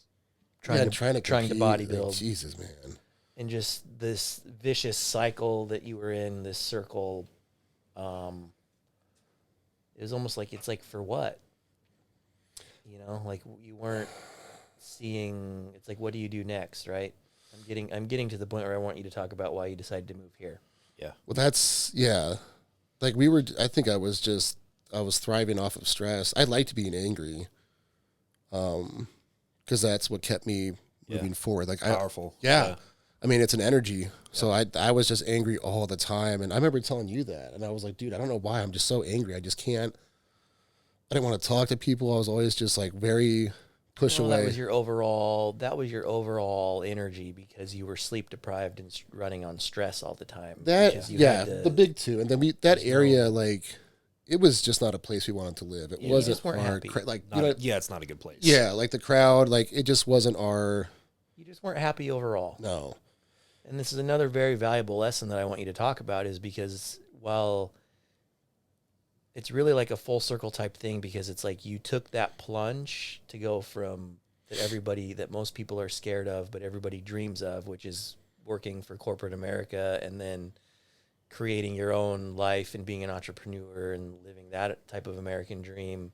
Trying to bodybuild. Jesus, man. And just this vicious cycle that you were in, this circle, it was almost like, it's like, for what? You know, like you weren't seeing, it's like, what do you do next, right? I'm getting to the point where I want you to talk about why you decided to move here. Yeah. Well, like I think I was thriving off of stress. I liked being angry. Because that's what kept me moving forward. Like powerful. I mean, it's an energy. So I was just angry all the time. And I remember telling you that. And I was like, dude, I don't know why. I'm just so angry. I just can't. I didn't want to talk to people. I was always just like very push away. That was your overall energy because you were sleep deprived and running on stress all the time. The big two. And then that area, like, it was just not a place we wanted to live. It wasn't our, it's not a good place. Yeah, like the crowd, like it just wasn't our. You just weren't happy overall. No. And this is another very valuable lesson that I want you to talk about is because while it's really like a full circle type thing because it's like you took that plunge to go from that most people are scared of, but everybody dreams of, which is working for corporate America and then creating your own life and being an entrepreneur and living that type of American dream.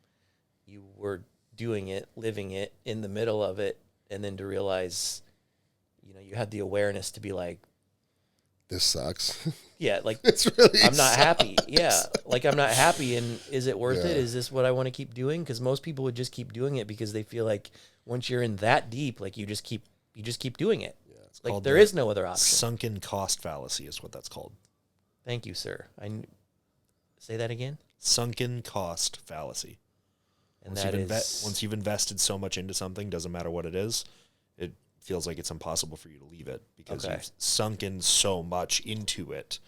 You were doing it, living it, in the middle of it, and then to realize, you had the awareness to be like, this sucks. Yeah, like really I'm not happy. Yeah, like I'm not happy, and is it worth it? Is this what I want to keep doing? Because most people would just keep doing it because they feel like once you're in that deep, like you just keep doing it. Yeah, it's like there is no other option. Sunken cost fallacy is what that's called. Thank you, sir. Say that again. Sunken cost fallacy. And once you've invested so much into something, doesn't matter what it is, it feels like it's impossible for you to leave it because you've sunken so much into it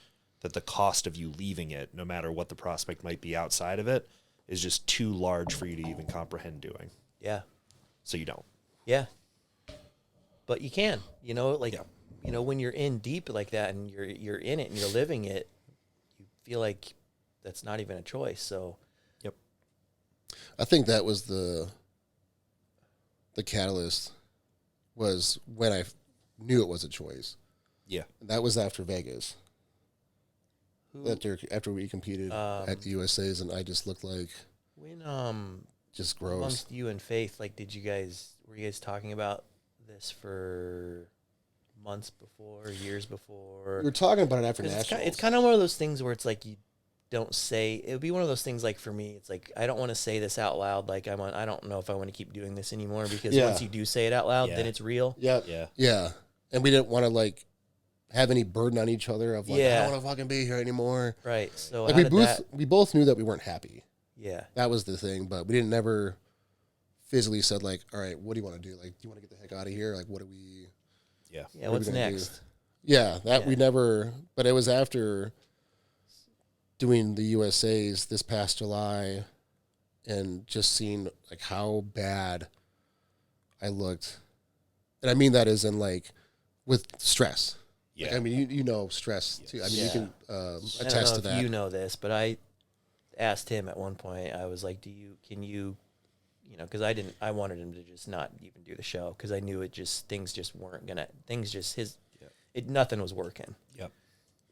that the cost of you leaving it, no matter what the prospect might be outside of it, is just too large for you to even comprehend doing. Yeah. So you don't. Yeah. But you can, when you're in deep like that and you're in it and you're living it, you feel like that's not even a choice. So, yep. I think that was the catalyst was when I knew it was a choice. Yeah. And that was after Vegas. after we competed at the USA's, and I just looked like When just gross. amongst you and Faith, like, were you guys talking about this for months before, years before? We were talking about it after 'Cause nationals. it's kind of one of those things where it's like you don't say. It would be one of those things like for me, it's like I don't want to say this out loud. Like I don't know if I want to keep doing this anymore because Yeah. once you do say it out loud, Yeah. then it's real. Yeah, Yeah. yeah, and we didn't want to like have any burden on each other of like I Yeah. don't want to fucking be here anymore. Right. So Like how did that? we both knew that we weren't happy. Yeah. That was the thing, but we didn't never physically said like, all right, what do you want to do? Like, do you want to get the heck out of here? Like, what do we? Yeah. Yeah. What are we What's gonna do? next? Yeah, that we Yeah. never. But it was after doing the USA's this past July, and just seeing like how bad I looked, and I mean that as in like with stress. Yeah. Like, I mean, you know, stress too. I mean, Yeah. you can I don't attest know to if that. you know this, but I asked him at one point. I was like, can you, because I wanted him to just not even do the show because I knew things just weren't gonna, nothing was working. Yep.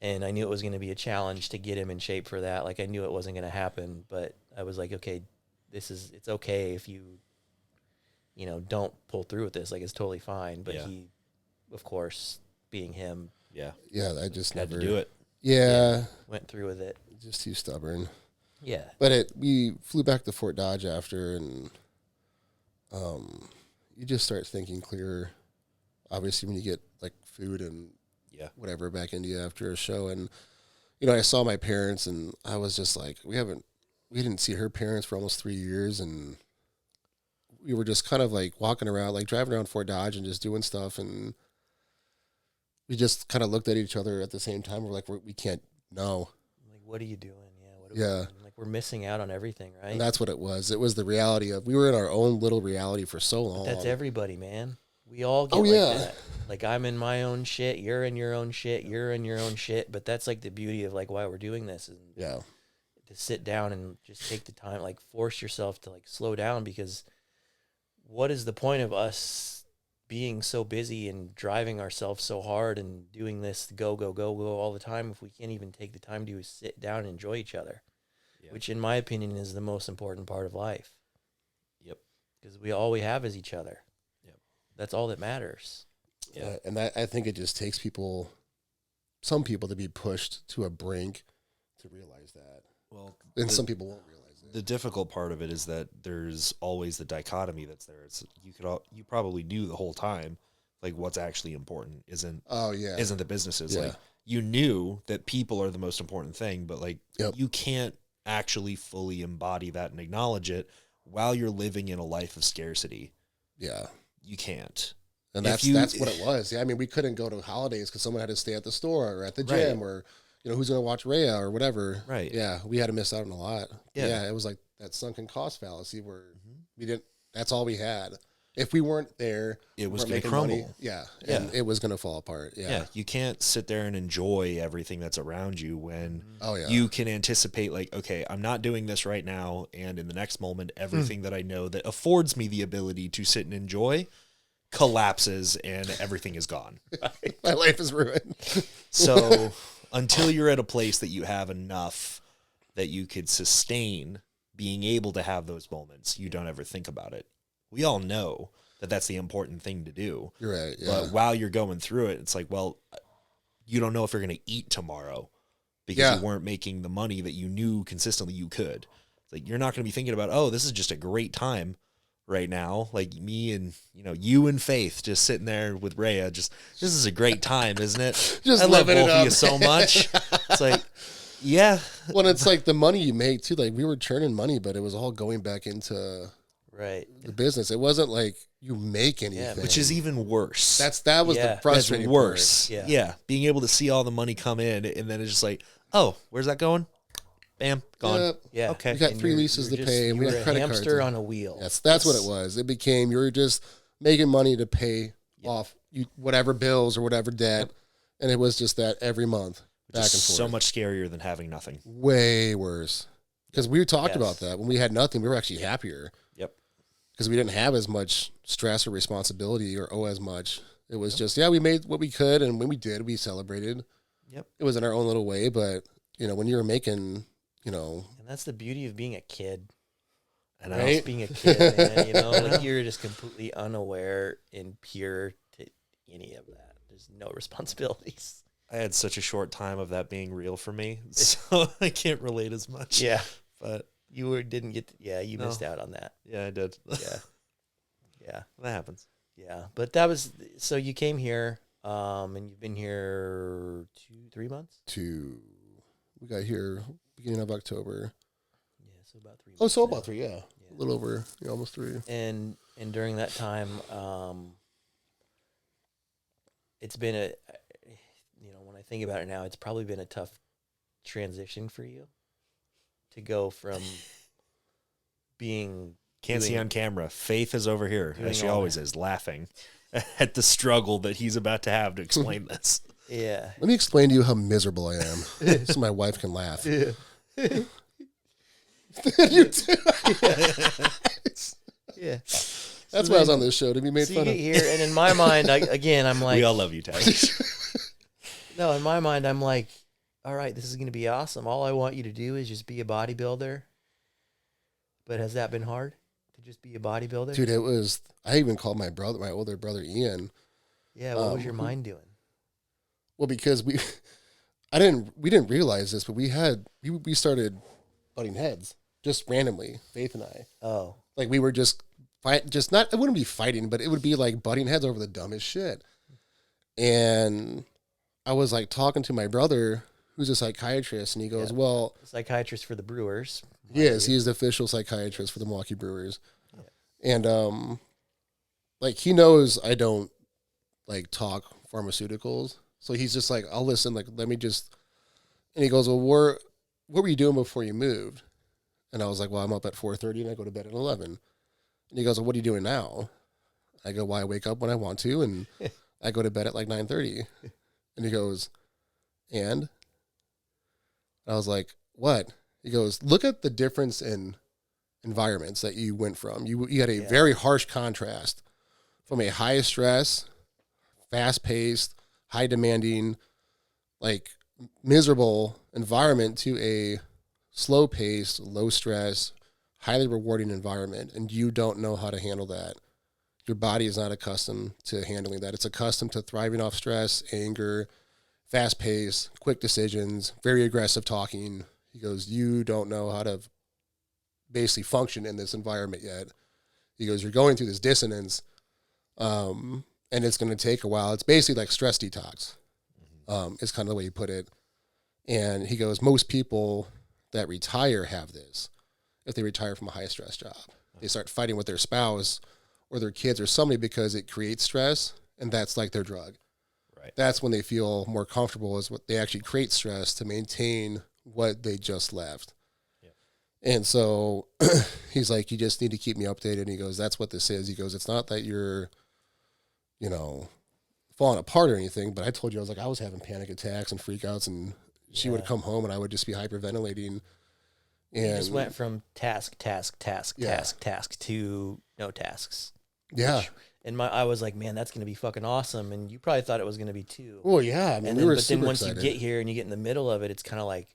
And I knew it was going to be a challenge to get him in shape for that. Like I knew it wasn't going to happen, but I was like, okay, it's okay if you don't pull through with this. Like it's totally fine. But Yeah. he, of course, being him, Yeah. Yeah, I just Had never to do it. Yeah, went through with it. just too stubborn. Yeah. But we flew back to Fort Dodge after, and you just start thinking clearer. Obviously, when you get like food and Yeah. whatever back into you after a show, and I saw my parents, and I was just like, we didn't see her parents for almost 3 years, and we were just kind of like walking around, like driving around Fort Dodge and just doing stuff, and we just kind of looked at each other at the same time. We're like, we can't know. Like, what are you doing? Yeah. What are Yeah. we doing? Like we're missing out on everything, right? And that's what it was. It was the reality of we were in our own little reality for so long. That's everybody, man. We all get Oh, like yeah. that. Like I'm in my own shit, you're in your own shit, you're in your own shit. But that's like the beauty of like why we're doing this, and Yeah. to sit down and just take the time, like force yourself to like slow down, because what is the point of us being so busy and driving ourselves so hard and doing this go all the time if we can't even take the time to sit down and enjoy each other, Yeah. which in my opinion is the most important part of life. Yep. Because all we have is each other. Yep. That's all that matters. Yeah. And I think it just takes some people to be pushed to a brink to realize that. Well, And some people won't realize it. the difficult part of it is that there's always the dichotomy that's there. It's you probably knew the whole time, like what's actually important isn't Oh, yeah. the businesses. Yeah. Like you knew that people are the most important thing, but like Yep. you can't actually fully embody that and acknowledge it while you're living in a life of scarcity. Yeah. You can't. And If that's you- what it was. Yeah, I mean, we couldn't go to holidays because someone had to stay at the store or at the Right. gym or, who's going to watch Rhea or whatever. Right. Yeah, we had to miss out on a lot. Yeah. It was like that sunken cost fallacy where we didn't, that's all we had. If we weren't there, It was weren't gonna making crumble. money. Yeah. And it was going to fall apart. Yeah. Yeah, you can't sit there and enjoy everything that's around you when Oh, yeah. you can anticipate, like, okay, I'm not doing this right now, and in the next moment, everything that I know that affords me the ability to sit and enjoy collapses and everything is gone. My life is ruined. So until you're at a place that you have enough that you could sustain being able to have those moments, you don't ever think about it. We all know that that's the important thing to do. You're right. Yeah. But while you're going through it, it's like, well, you don't know if you're going to eat tomorrow because Yeah. you weren't making the money that you knew consistently you could. It's like, you're not going to be thinking about, oh, this is just a great time right now. Like me and, you and Faith just sitting there with Rhea, this is a great time, isn't it? Just I love living it both of you up. so much. It's like, yeah. When it's like the money you make too, like we were churning money, but it was all going back into Right. the business. It wasn't like you make anything. Which is even worse. that was Yeah. the That's frustrating That's worse. part. Yeah. Being able to see all the money come in and then it's just like, oh, where's that going? Bam, gone. Yep. Yeah. Okay. We got And 3 you're- leases you're to just- pay, and you we were had a credit cards. hamster on a wheel. Yes, that's what it was. It became you were just making money to pay off whatever bills or whatever debt, and it was just that every month back and Just forth. so much scarier than having nothing. Way worse because we talked Yes. about that when we had nothing. We were actually happier Yep. because we didn't have as much stress or responsibility or owe as much. It was just we made what we could, and when we did, we celebrated. Yep. It was in our own little way, but when you were making, And that's the beauty of being a kid. And Right? Just being a kid, man, like you're just completely unaware and pure to any of that. There's no responsibilities. I had such a short time of that being real for me, so I can't relate as much. Yeah. But Didn't get you missed out on that. yeah, I did. Yeah. Yeah. That happens. Yeah. But that was, so you came here, and you've been here 3 months? We got here beginning of October. Yeah, so about 3 months. Oh, so now. about 3, yeah. A little over, almost 3. And during that time, it's been when I think about it now, it's probably been a tough transition for you to go from being Can't see on camera. Faith is over here, doing as she all always is, laughing at the struggle that he's about to have to explain this. yeah. Let me explain to you how miserable I am so my wife can laugh. Yeah. You too. Yeah. That's why I was on this show, to be made So you fun get of. here, and in my mind, I'm like, We all love you, Tavish. no, in my mind, I'm like, all right, this is going to be awesome. All I want you to do is just be a bodybuilder. But has that been hard to just be a bodybuilder? Dude, I even called my older brother Ian. Yeah. What was your mind doing? Well, because we didn't realize this, but we started butting heads just randomly, Faith and I. Oh, Like we were just it wouldn't be fighting, but it would be like butting heads over the dumbest shit. And I was like talking to my brother, who's a psychiatrist, and he goes, well, psychiatrist for the Brewers. yes, he is the official psychiatrist for the Milwaukee Brewers. Yeah. And like he knows I don't like talk pharmaceuticals. So he's just like, I'll listen, like let me just, and he goes, well, what were you doing before you moved? And I was like, well, I'm up at 4:30 and I go to bed at 11. And he goes, well, what are you doing now? I go, well, I wake up when I want to and I go to bed at like 9:30. And he goes, and I was like, what? He goes, look at the difference in environments that you went from. You had a very harsh contrast from a high stress, fast paced, high demanding, like miserable environment to a slow paced, low stress, highly rewarding environment. And you don't know how to handle that. Your body is not accustomed to handling that. It's accustomed to thriving off stress, anger, fast pace, quick decisions, very aggressive talking. He goes, you don't know how to basically function in this environment yet. He goes, you're going through this dissonance, and it's going to take a while. It's basically like stress detox, is kind of the way he put it. And he goes, most people that retire have this. If they retire from a high stress job, they start fighting with their spouse or their kids or somebody because it creates stress, and that's like their drug. Right. That's when they feel more comfortable, is what they actually create stress to maintain what they just left. Yeah. And so he's like, you just need to keep me updated. And he goes, that's what this is. He goes, it's not that you're, falling apart or anything, but I told you, I was like, I was having panic attacks and freakouts, and she would come home and I would just be hyperventilating. And you just went from task to no tasks. Yeah. And I was like, man, that's going to be fucking awesome. And you probably thought it was going to be too. Well, yeah. I mean, And we were but super then once excited. you get here and you get in the middle of it, it's kind of like,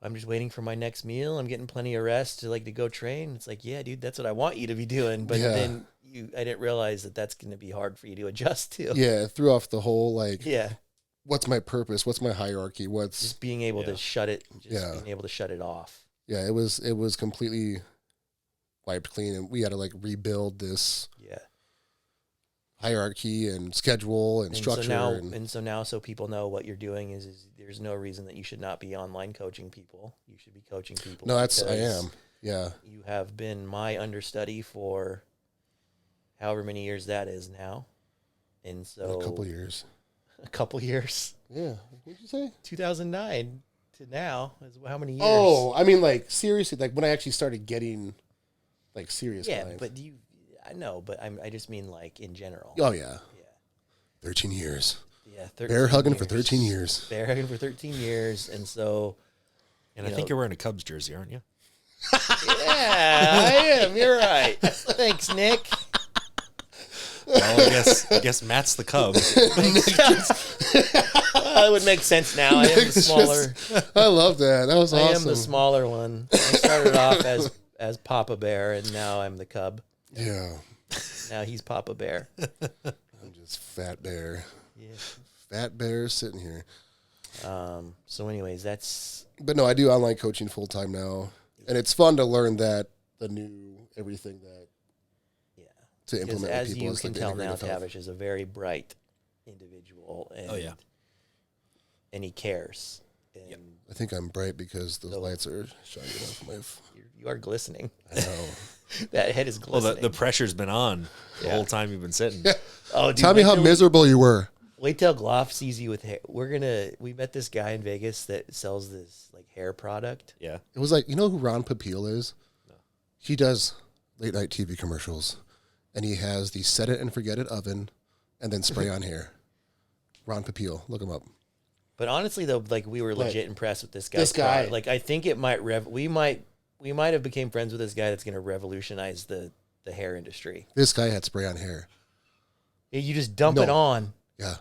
I'm just waiting for my next meal. I'm getting plenty of rest to go train. It's like, yeah, dude, that's what I want you to be doing. But then I didn't realize that that's going to be hard for you to adjust to. Yeah, it threw off the whole, what's my purpose? What's my hierarchy? What's just being able to shut it, Yeah. being able to shut it off. Yeah, it was completely wiped clean, and we had to rebuild this hierarchy and schedule and structure. So now so people know what you're doing is there's no reason that you should not be online coaching people. You should be coaching people. No, I because am. Yeah. You have been my understudy for however many years that is now. And so A couple years. A couple years. Yeah. What did you say? 2009 to now is how many years? Oh, I mean, seriously, when I actually started getting serious clients. But I know, but I just mean in general. Oh, yeah. 13 years. Yeah, 13 Bear hugging years. for 13 years. Bear hugging for 13 years. And so. And I think you're wearing a Cubs jersey, aren't you? Yeah, I am. You're right. Thanks, Nick. Well, I guess Matt's the cub. Well, it would make sense now. I am the smaller. I love that. That was I awesome. am the smaller one. I started off as Papa Bear, and now I'm the cub. Yeah. Now he's Papa Bear. I'm just Fat Bear. Yeah. Fat Bear sitting here. So, anyways, that's But no, I do online coaching full time now, and it's fun to learn that the new everything that to because implement with as people. you is can like the tell now, integrative health. Tavish is a very bright individual. And, and he cares. And I think I'm bright because those lights are shining off my. you are glistening. I know. That head is Well, glistening. the pressure's been on the whole time you've been sitting. Oh, dude, Tell me how miserable you were. Wait till GLOFF sees you with hair. We met this guy in Vegas that sells this like hair product. Yeah. It was like, you know who Ron Popeil is? No. He does late night TV commercials, and he has the set it and forget it oven, and then spray on hair. Ron Popeil, look him up. But honestly, though, like we were legit impressed with this guy. This guy. Like I think it might we might have became friends with this guy that's going to revolutionize the hair industry. This guy had spray on hair. Yeah, you just dump it on. Yeah.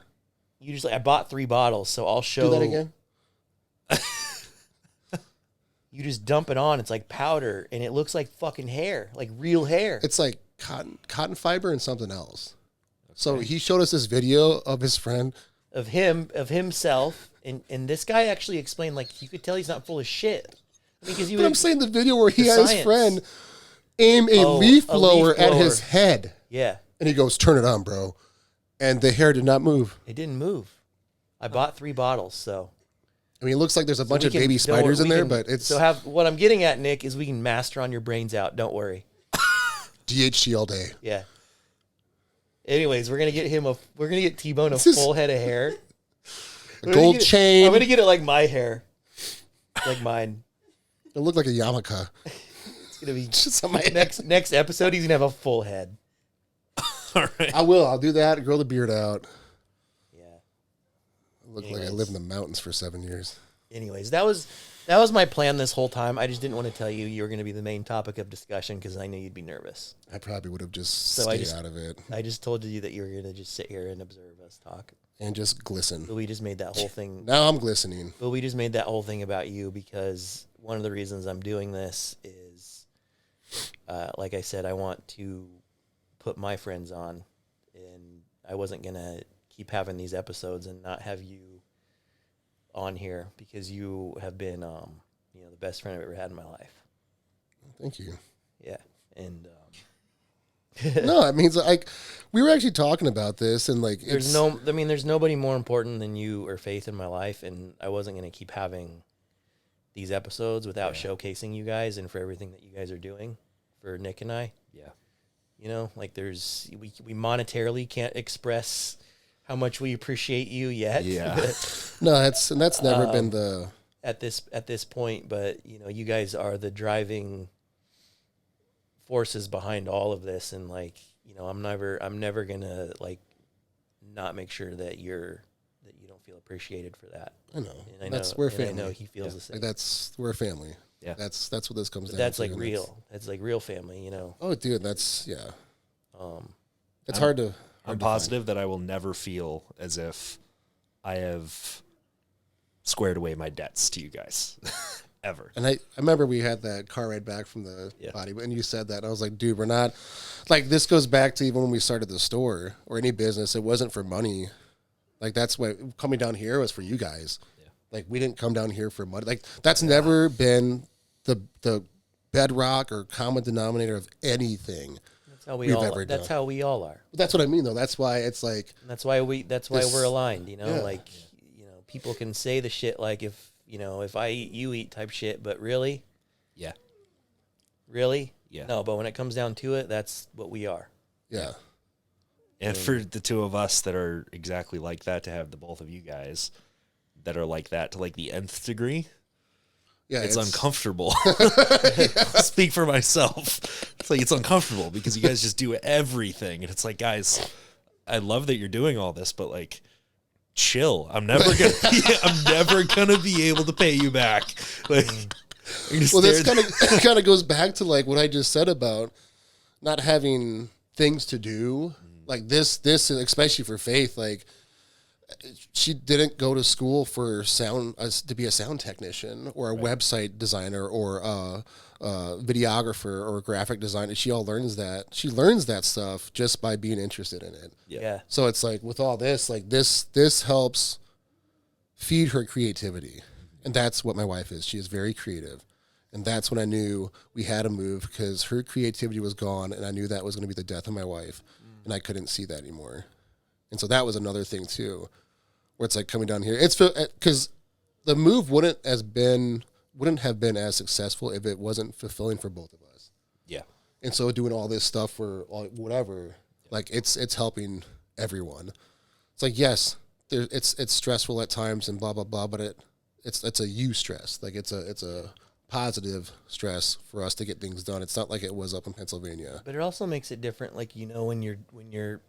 You just like I bought 3 bottles, so I'll show. Do that again. You just dump it on. It's like powder, and it looks like fucking hair, like real hair. It's like cotton fiber and something else. Okay. So he showed us this video of his friend. Of himself, and this guy actually explained, like, you could tell he's not full of shit. Because But I'm saying the video where he had his science. friend aim a leaf blower at his head. Yeah. And he goes, turn it on, bro. And the hair did not move. It didn't move. I bought 3 bottles, so. I mean, it looks like there's a bunch of baby don't spiders worry, in there, can- but it's So what I'm getting at, Nick, is we can master on your brains out. Don't worry. DHT all day. Yeah. Anyways, we're gonna get T-Bone a full head of hair. Gold chain. I'm gonna get it like my hair, like mine. It looked like a yarmulke. It's gonna be Just on my head. next episode. He's gonna have a full head. All right. I will. I'll do that. Grow the beard out. Yeah. Look like I lived in the mountains for 7 years. Anyways, that was my plan this whole time. I just didn't want to tell you were going to be the main topic of discussion because I knew you'd be nervous. I probably would have just So I stayed just- out of it I just told you that you were going to just sit here and observe us talk. and just glisten. But we just made that whole thing. Now I'm glistening. But we just made that whole thing about you because one of the reasons I'm doing this is, like I said, I want to put my friends on, and I wasn't going to keep having these episodes and not have you on here because you have been, the best friend I've ever had in my life. Thank you. Yeah. And, No, it means like we were actually talking about this, and like there's nobody more important than you or Faith in my life, and I wasn't going to keep having these episodes without showcasing you guys and for everything that you guys are doing for Nick and I. Yeah. You know, like we monetarily can't express how much we appreciate you yet. Yeah. no, that's never been the at this point, but you guys are the driving forces behind all of this, and I'm never gonna not make sure that you don't feel appreciated for that. I know. And We're a and family. I know he feels the same. Like we're a family. Yeah. That's what this comes But down that's to. like and real. That's like real family, Oh, dude, that's it's I'm hard to. I'm positive that I will never feel as if I have squared away my debts to you guys ever. And I remember we had that car ride back from the body, and you said that, and I was like, dude, we're not like this goes back to even when we started the store or any business. It wasn't for money. Like that's why coming down here was for you guys. Yeah. Like we didn't come down here for money. Like that's never been the bedrock or common denominator of anything. That's how we all. That's how we all are. That's what I mean, though. That's why it's like. That's why we're aligned. People can say the shit like if I eat, you eat type shit, but really, really, no. But when it comes down to it, that's what we are. Yeah. And for the two of us that are exactly like that, to have the both of you guys that are like that to like the nth degree. Yeah, it's uncomfortable. Speak for myself. It's like it's uncomfortable because you guys just do everything, and it's like, guys, I love that you're doing all this, but like, chill. I'm never gonna be able to pay you back. Like, well, this kind of goes back to like what I just said about not having things to do Like this, especially for Faith, like she didn't go to school for sound to be a sound technician or a website designer or a videographer or a graphic designer. She learns that stuff just by being interested in it. Yeah. So it's like with all this, like this helps feed her creativity. And that's what my wife is. She is very creative. And that's when I knew we had to move because her creativity was gone. And I knew that was going to be the death of my wife. And I couldn't see that anymore. And so that was another thing too, where it's like coming down here. It's because the move wouldn't have been as successful if it wasn't fulfilling for both of us. Yeah. And so doing all this stuff for whatever, like it's helping everyone. It's like, yes, it's stressful at times and blah, blah, blah, but it's a you stress. Like it's a positive stress for us to get things done. It's not like it was up in Pennsylvania. But it also makes it different. Like, when you're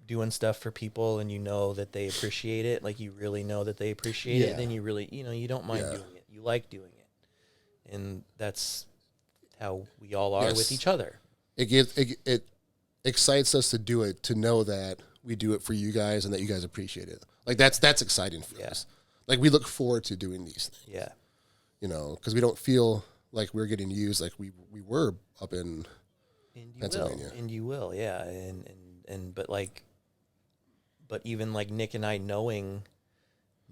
doing stuff for people and you know that they appreciate it, like you really know that they appreciate it, then you really, you don't mind doing it. You like doing it. And that's how we all are with each other. It excites us to do it, to know that we do it for you guys and that you guys appreciate it. Like that's exciting for us. Like we look forward to doing these things. Yeah. Because we don't feel like we're getting used like we were up in Pennsylvania. And you will, yeah. But even like Nick and I knowing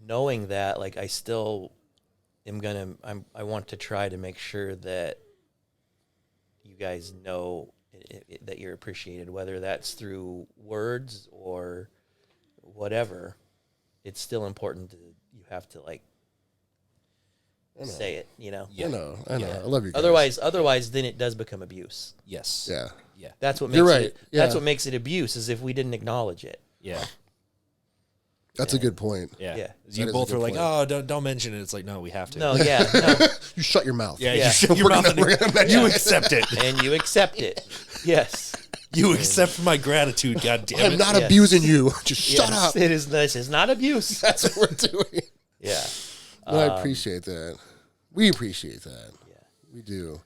that, like I still I want to try to make sure that you guys know that you're appreciated, whether that's through words or whatever. It's still important you have to like say it, Yeah. I know. I love you guys. Otherwise then it does become abuse. Yes. Yeah. Yeah. That's what makes You're right. it. Yeah. That's what makes it abuse, is if we didn't acknowledge it. Yeah. That's a good point. Yeah. Yeah. You That is both a were good like, point. oh, don't mention it. It's like, no, we have to. No, yeah, no. You shut your mouth. Yeah, Yeah. you shut your We're mouth gonna- we're gonna and mention you it. accept it. And you accept it. Yes. You accept my gratitude, God damn it. I'm not Yes. abusing you. Just shut Yes, up. This is not abuse. That's what we're doing. Yeah. No, I appreciate that. We appreciate that. Yeah. We do.